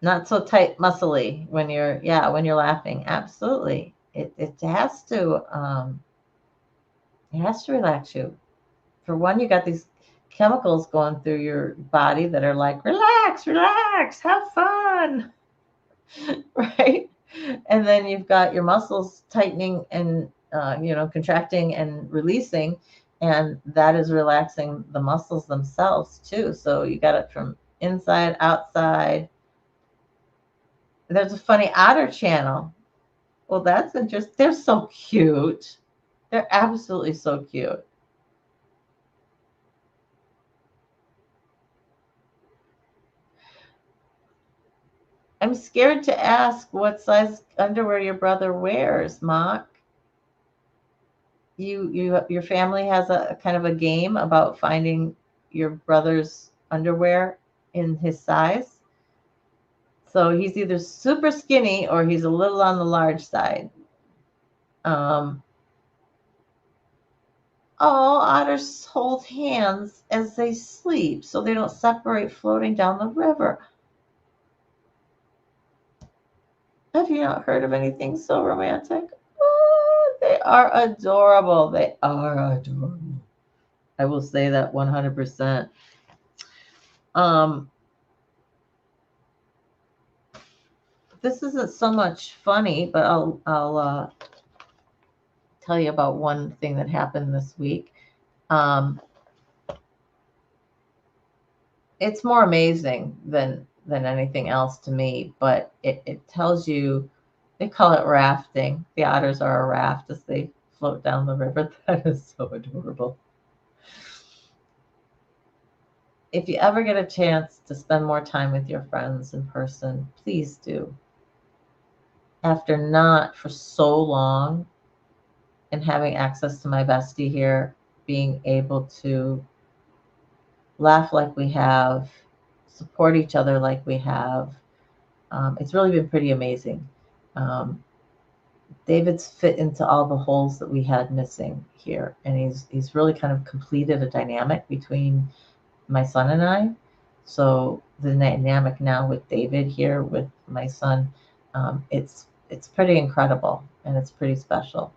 Not so tight muscly when you're laughing. Absolutely. It has to relax you. For one, you got these chemicals going through your body that are like, relax, relax, have fun. Right? And then you've got your muscles tightening and contracting and releasing, and that is relaxing the muscles themselves too. So you got it from inside, outside. There's a funny otter channel. Well, that's interesting. They're so cute. They're absolutely so cute. I'm scared to ask what size underwear your brother wears, Mock. Your family has a kind of a game about finding your brother's underwear in his size. So he's either super skinny or he's a little on the large side. All otters hold hands as they sleep so they don't separate floating down the river. Have you not heard of anything so romantic? Oh, they are adorable. They are adorable. I will say that 100%. Um, this isn't so much funny, but I'll tell you about one thing that happened this week. Um, it's more amazing than anything else to me, but it tells you, they call it rafting. The otters are a raft as they float down the river. That is so adorable. If you ever get a chance to spend more time with your friends in person, please do. After not for so long and having access to my bestie here, being able to laugh like we have, support each other like we have, it's really been pretty amazing. Um, David's fit into all the holes that we had missing here, and he's really kind of completed a dynamic between my son and I. So the dynamic now with David here with my son, it's pretty incredible and it's pretty special.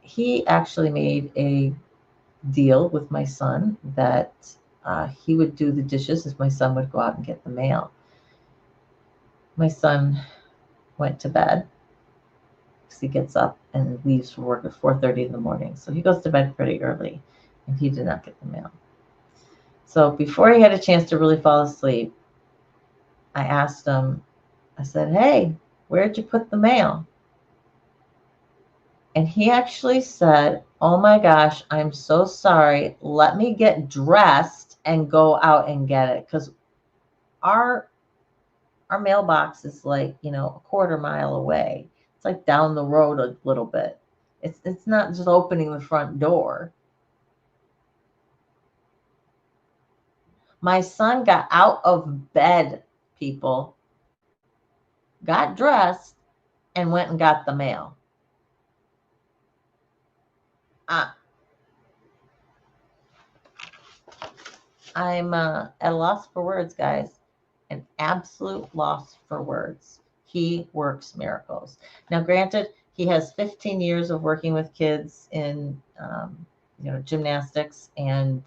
He actually made a deal with my son that he would do the dishes if my son would go out and get the mail. My son went to bed because he gets up and leaves for work at 4:30 in the morning. So he goes to bed pretty early, and he did not get the mail. So before he had a chance to really fall asleep, I asked him, I said, "Hey, where'd you put the mail?" And he actually said, "Oh my gosh, I'm so sorry. Let me get dressed and go out and get it." Because our our mailbox is like, a quarter mile away. It's like down the road a little bit. It's not just opening the front door. My son got out of bed, people, got dressed, and went and got the mail. I, I'm at a loss for words, guys. An absolute loss for words. He works miracles. Now, granted, he has 15 years of working with kids in, gymnastics, and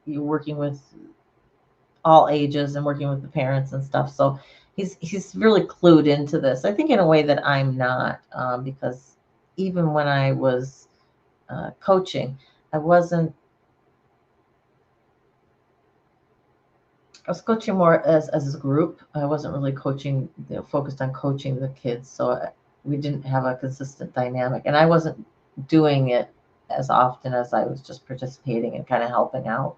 you're working with all ages and working with the parents and stuff. So he's really clued into this. I think in a way that I'm not, because even when I was coaching, I wasn't. I was coaching more as a group. I wasn't really coaching, focused on coaching the kids. So we didn't have a consistent dynamic, and I wasn't doing it as often as I was just participating and kind of helping out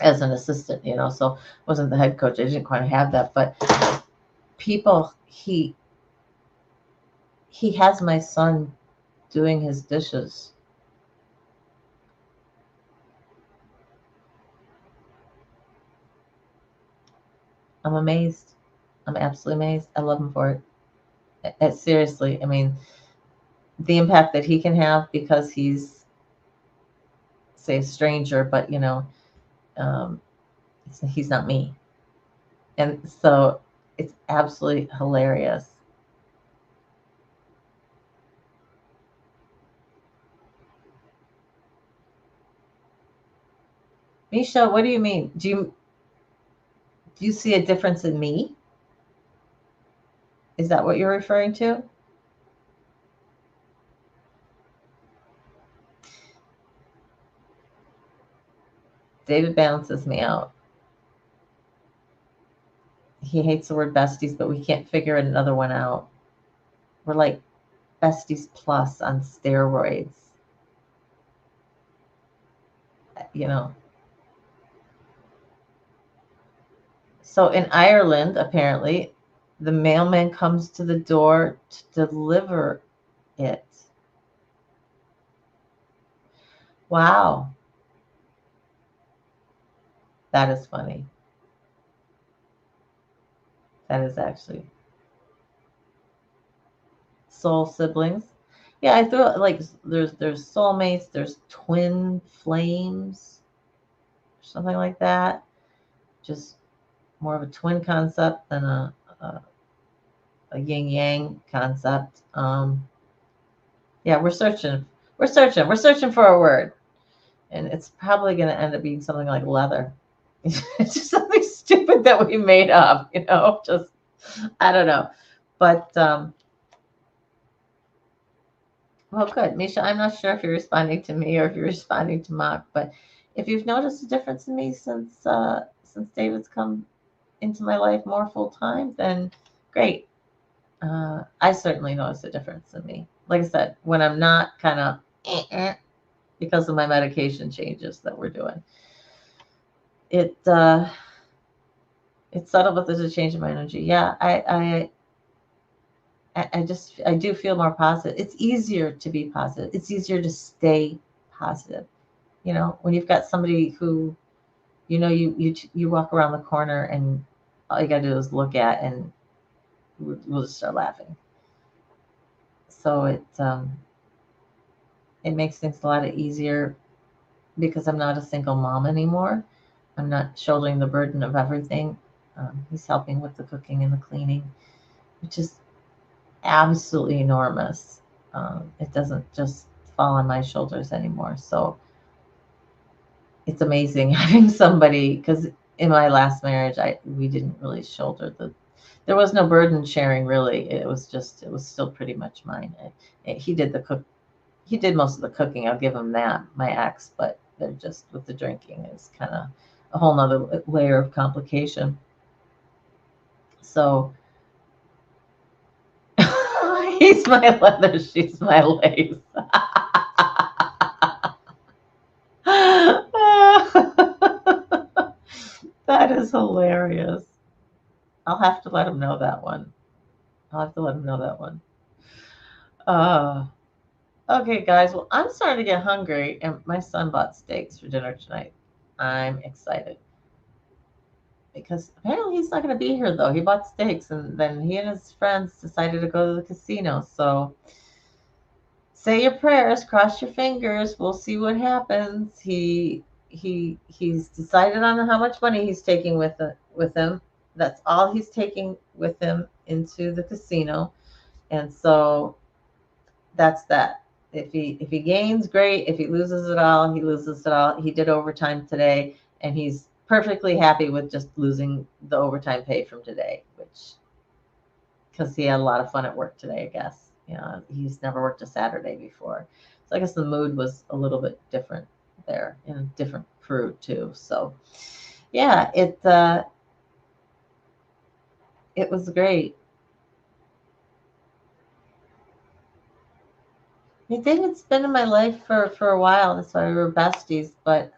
as an assistant, so I wasn't the head coach. I didn't quite have that, but people, he has my son doing his dishes. I'm amazed. I'm absolutely amazed. I love him for it. Seriously, I mean, the impact that he can have because he's, say, a stranger, but um, he's not me, and so it's absolutely hilarious. Misha, what do you mean? Do you see a difference in me? Is that what you're referring to? David balances me out. He hates the word besties, but we can't figure another one out. We're like besties plus on steroids. You know. So in Ireland, apparently, the mailman comes to the door to deliver it. Wow, that is funny. That is actually soul siblings. Yeah, I threw like there's soulmates, there's twin flames, something like that. Just more of a twin concept than a yin yang concept. Yeah, we're searching for a word, and it's probably going to end up being something like leather. It's just something stupid that we made up, just I don't know. But well, good, Misha. I'm not sure if you're responding to me or if you're responding to Mark, but if you've noticed a difference in me since David's come into my life more full time, then great. I certainly notice a difference in me. Like I said, when I'm not kind of because of my medication changes that we're doing, it it's subtle, but there's a change in my energy. Yeah, I do feel more positive. It's easier to be positive. It's easier to stay positive. When you've got somebody who, you walk around the corner and all you gotta do is look at, and we'll just start laughing. So it makes things a lot easier because I'm not a single mom anymore. I'm not shouldering the burden of everything. He's helping with the cooking and the cleaning, which is absolutely enormous. It doesn't just fall on my shoulders anymore. So it's amazing having somebody, because in my last marriage, we didn't really shoulder there was no burden sharing really. It was still pretty much mine. He did he did most of the cooking. I'll give him that, my ex, but they're just with the drinking is kind of a whole nother layer of complication. So he's my leather, she's my lace. That is hilarious. I'll have to let him know that one. I'll have to let him know that one. Uh, okay, guys. Well, I'm starting to get hungry, and my son bought steaks for dinner tonight. I'm excited because apparently he's not going to be here, though. He bought steaks, and then he and his friends decided to go to the casino. So say your prayers, cross your fingers. We'll see what happens. He's decided on how much money he's taking with him. That's all he's taking with him into the casino, and so that's that. If he gains, great. If he loses it all, he loses it all. He did overtime today, and he's perfectly happy with just losing the overtime pay from today, which because he had a lot of fun at work today, I guess. He's never worked a Saturday before. So I guess the mood was a little bit different there, in a different crew too. So yeah, it was great. David's been in my life for a while. That's why we were besties. But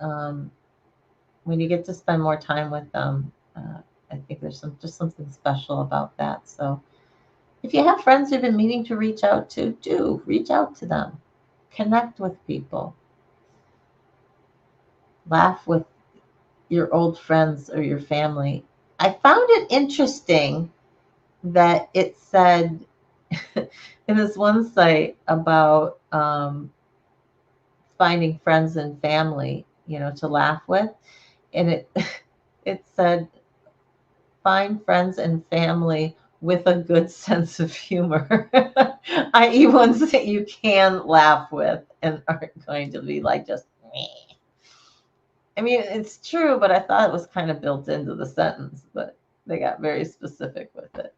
when you get to spend more time with them, I think there's just something special about that. So if you have friends you've been meaning to reach out to, do reach out to them. Connect with people. Laugh with your old friends or your family. I found it interesting that it said in this one site about finding friends and family, to laugh with, and it said find friends and family with a good sense of humor, i.e., ones that you can laugh with and aren't going to be like just meh. I mean, it's true, but I thought it was kind of built into the sentence, but they got very specific with it.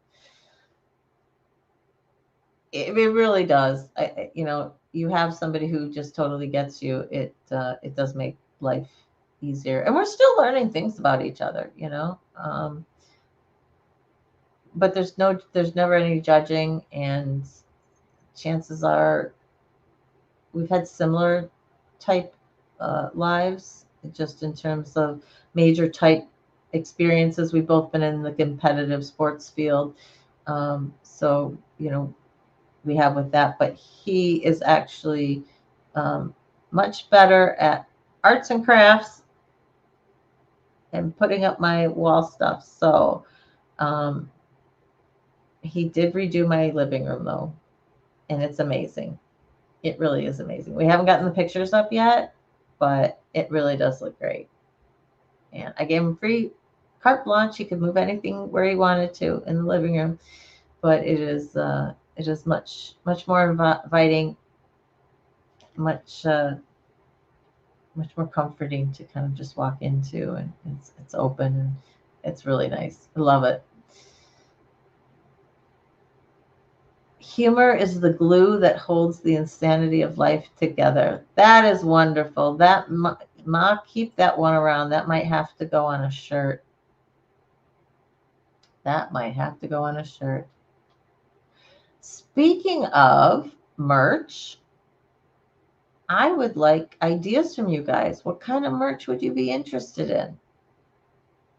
It really does. You have somebody who just totally gets you. It does make life easier, and we're still learning things about each other. But there's never any judging, and chances are we've had similar type lives, just in terms of major type experiences. We've both been in the competitive sports field, so we have with that. But he is actually much better at arts and crafts and putting up my wall stuff. So um, he did redo my living room though, and it's amazing. It really is amazing. We haven't gotten the pictures up yet, but it really does look great. And I gave him free carte blanche. He could move anything where he wanted to in the living room, but it is much more inviting, much much more comforting to kind of just walk into, and it's open and it's really nice. I love it. Humor is the glue that holds the insanity of life together. That is wonderful. That Ma, keep that one around. That might have to go on a shirt. That might have to go on a shirt. Speaking of merch, I would like ideas from you guys. What kind of merch would you be interested in?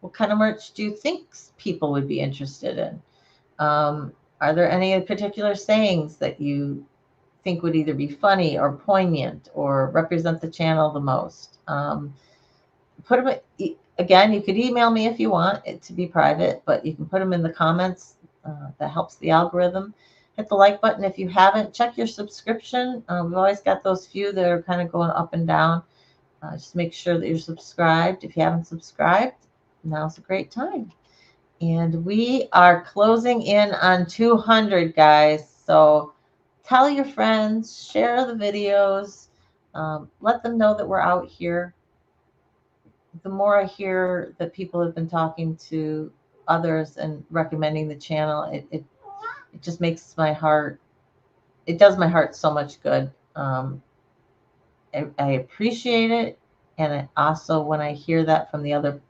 What kind of merch do you think people would be interested in? Are there any particular sayings that you think would either be funny or poignant or represent the channel the most? Put them again. You could email me if you want it to be private, but you can put them in the comments. That helps the algorithm. Hit the like button if you haven't. Check your subscription. We've always got those few that are kind of going up and down. Just make sure that you're subscribed. If you haven't subscribed, now's a great time. And we are closing in on 200, guys. So tell your friends, share the videos, let them know that we're out here. The more I hear that people have been talking to others and recommending the channel, it just makes my heart, it does my heart so much good. I appreciate it. And I also, when I hear that from the other,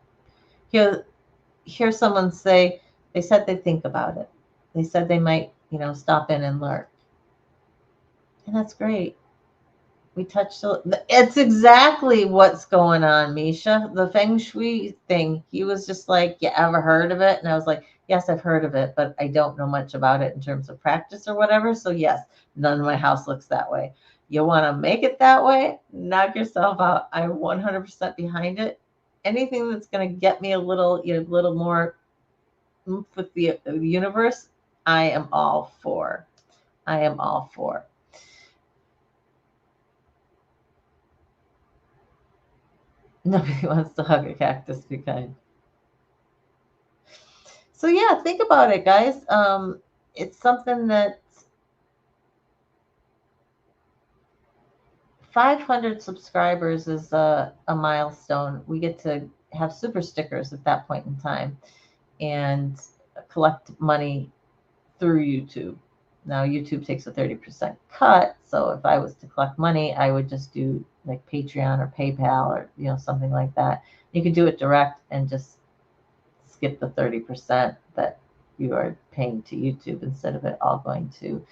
hear someone say, they said they think about it. They said they might, stop in and lurk. And that's great. We touched, it's exactly what's going on, Misha. The Feng Shui thing, he was just like, you ever heard of it? And I was like, yes, I've heard of it, but I don't know much about it in terms of practice or whatever. So yes, none of my house looks that way. You want to make it that way? Knock yourself out. I'm 100% behind it. Anything that's going to get me a little more with the universe, I am all for. I am all for. Nobody wants to hug a cactus. Be kind. So yeah, think about it, guys. It's something that 500 subscribers is a milestone. We get to have super stickers at that point in time and collect money through YouTube. Now YouTube takes a 30% cut, so if I was to collect money, I would just do like Patreon or PayPal or something like that. You could do it direct and just skip the 30% that you are paying to YouTube instead of it all going to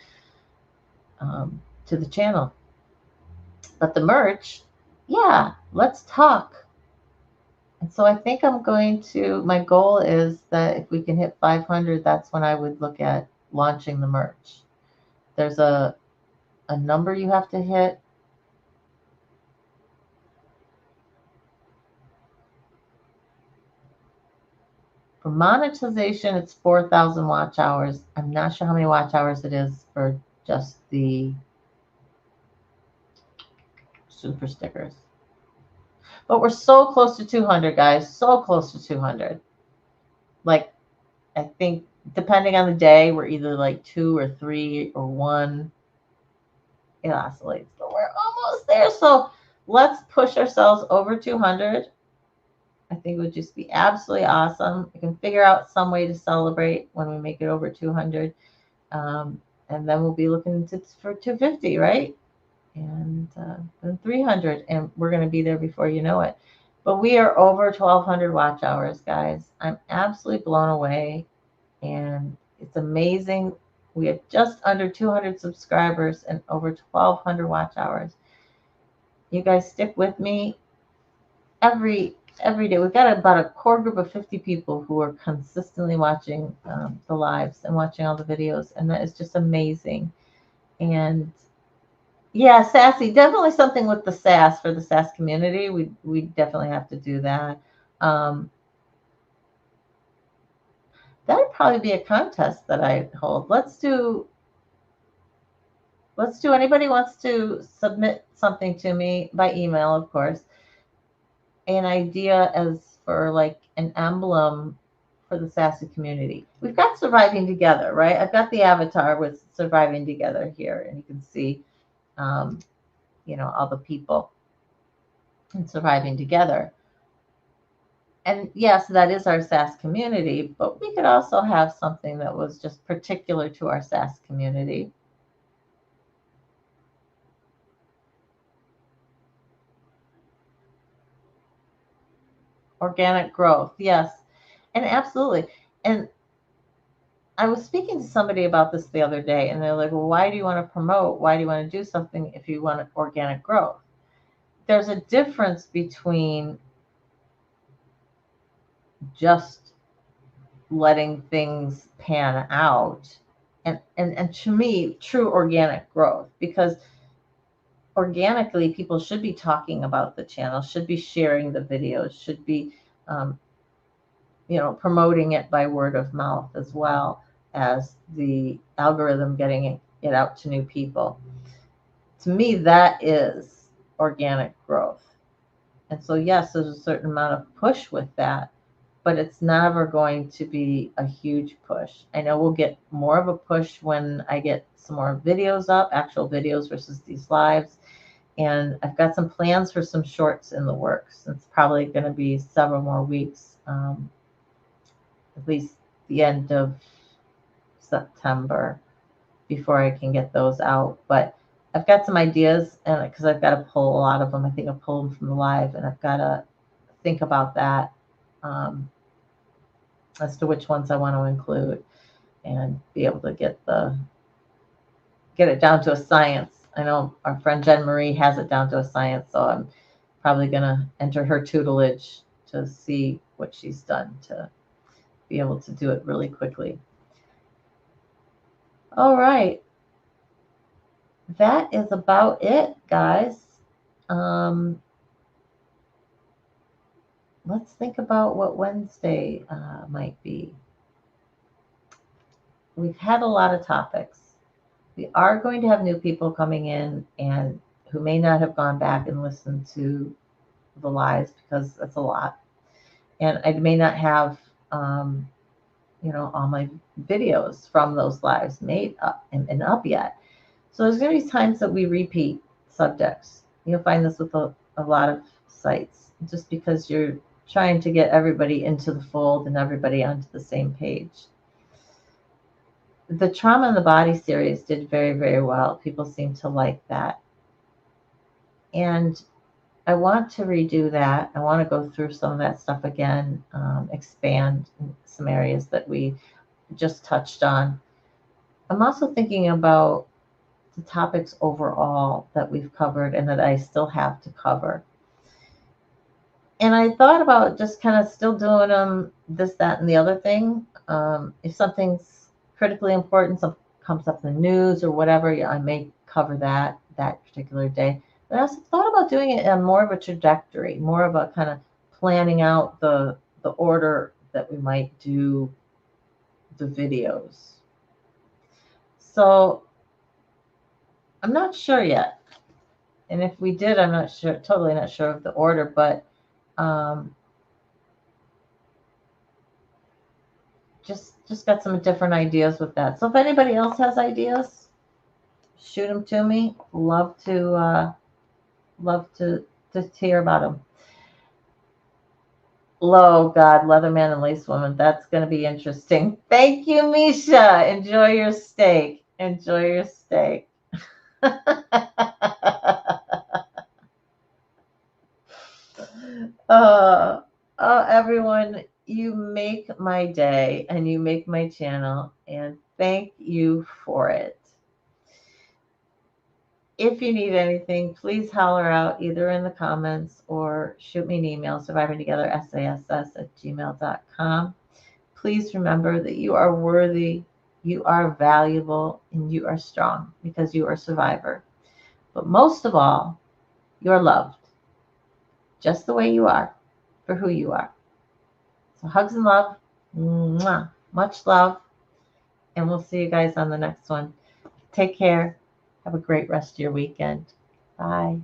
the channel. But the merch, yeah, let's talk. And so I think I'm going to, my goal is that if we can hit 500, that's when I would look at launching the merch. There's a number you have to hit. For monetization, it's 4,000 watch hours. I'm not sure how many watch hours it is for just the super stickers. But we're so close to 200, guys. So close to 200. Like, I think depending on the day, we're either like 2 or 3 or 1. It oscillates, but we're almost there. So let's push ourselves over 200. I think it would just be absolutely awesome. We can figure out some way to celebrate when we make it over 200. And then we'll be looking for 250, right? And 300. And we're going to be there before you know it. But we are over 1,200 watch hours, guys. I'm absolutely blown away. And it's amazing. We have just under 200 subscribers and over 1,200 watch hours. You guys stick with me every day. We've got about a core group of 50 people who are consistently watching the lives and watching all the videos, and that is just amazing. And yeah, sassy, definitely something with the sass for the sass community. We definitely have to do that. That would probably be a contest that I hold. Let's do let's do, anybody wants to submit something to me by email, of course, an idea as for like an emblem for the sassy community. We've got Surviving Together, right? I've got the avatar with Surviving Together here, and you can see, um, all the people and Surviving Together. And yes, that is our SAS community, but we could also have something that was just particular to our SAS community. Organic growth, yes. And absolutely. And I was speaking to somebody about this the other day, and they're like, well, why do you want to promote? Why do you want to do something if you want organic growth? There's a difference between just letting things pan out and to me, true organic growth, because organically people should be talking about the channel, should be sharing the videos, should be um, promoting it by word of mouth, as well as the algorithm getting it out to new people. To me, that is organic growth. And so, yes, there's a certain amount of push with that, but it's never going to be a huge push. I know we'll get more of a push when I get some more videos up, actual videos versus these lives. And I've got some plans for some shorts in the works. It's probably going to be several more weeks, at least the end of September, before I can get those out. But I've got some ideas, and because I've got to pull a lot of them. I think I pulled them from the live, and I've got to think about that, as to which ones I want to include, and be able to get it down to a science. I know our friend Jen Marie has it down to a science, so I'm probably going to enter her tutelage to see what she's done to be able to do it really quickly. All right. That is about it, guys. Let's think about what Wednesday might be. We've had a lot of topics. We are going to have new people coming in and who may not have gone back and listened to the lives, because that's a lot. And I may not have, all my videos from those lives made up and up yet. So there's going to be times that we repeat subjects. You'll find this with a lot of sites, just because you're trying to get everybody into the fold and everybody onto the same page. The Trauma in the Body series did very, very well. People seem to like that. And I want to redo that. I want to go through some of that stuff again, expand some areas that we just touched on. I'm also thinking about the topics overall that we've covered and that I still have to cover. And I thought about just kind of still doing them, this, that, and the other thing. If something's critically important, something comes up in the news or whatever, I may cover that particular day. But I also thought about doing it in more of a trajectory, more of a kind of planning out the order that we might do the videos. So I'm not sure yet. And if we did, I'm not sure, totally not sure of the order, but just got some different ideas with that. So if anybody else has ideas, shoot them to me. Love to hear about them. Oh God, Leatherman and Lace Woman. That's going to be interesting. Thank you, Misha. Enjoy your steak. Enjoy your steak. Everyone, you make my day and you make my channel, and thank you for it. If you need anything, please holler out either in the comments or shoot me an email, survivingtogethersass@gmail.com. Please remember that you are worthy, you are valuable, and you are strong because you are a survivor. But most of all, you're loved just the way you are, for who you are. So hugs and love. Mwah. Much love. And we'll see you guys on the next one. Take care. Have a great rest of your weekend. Bye.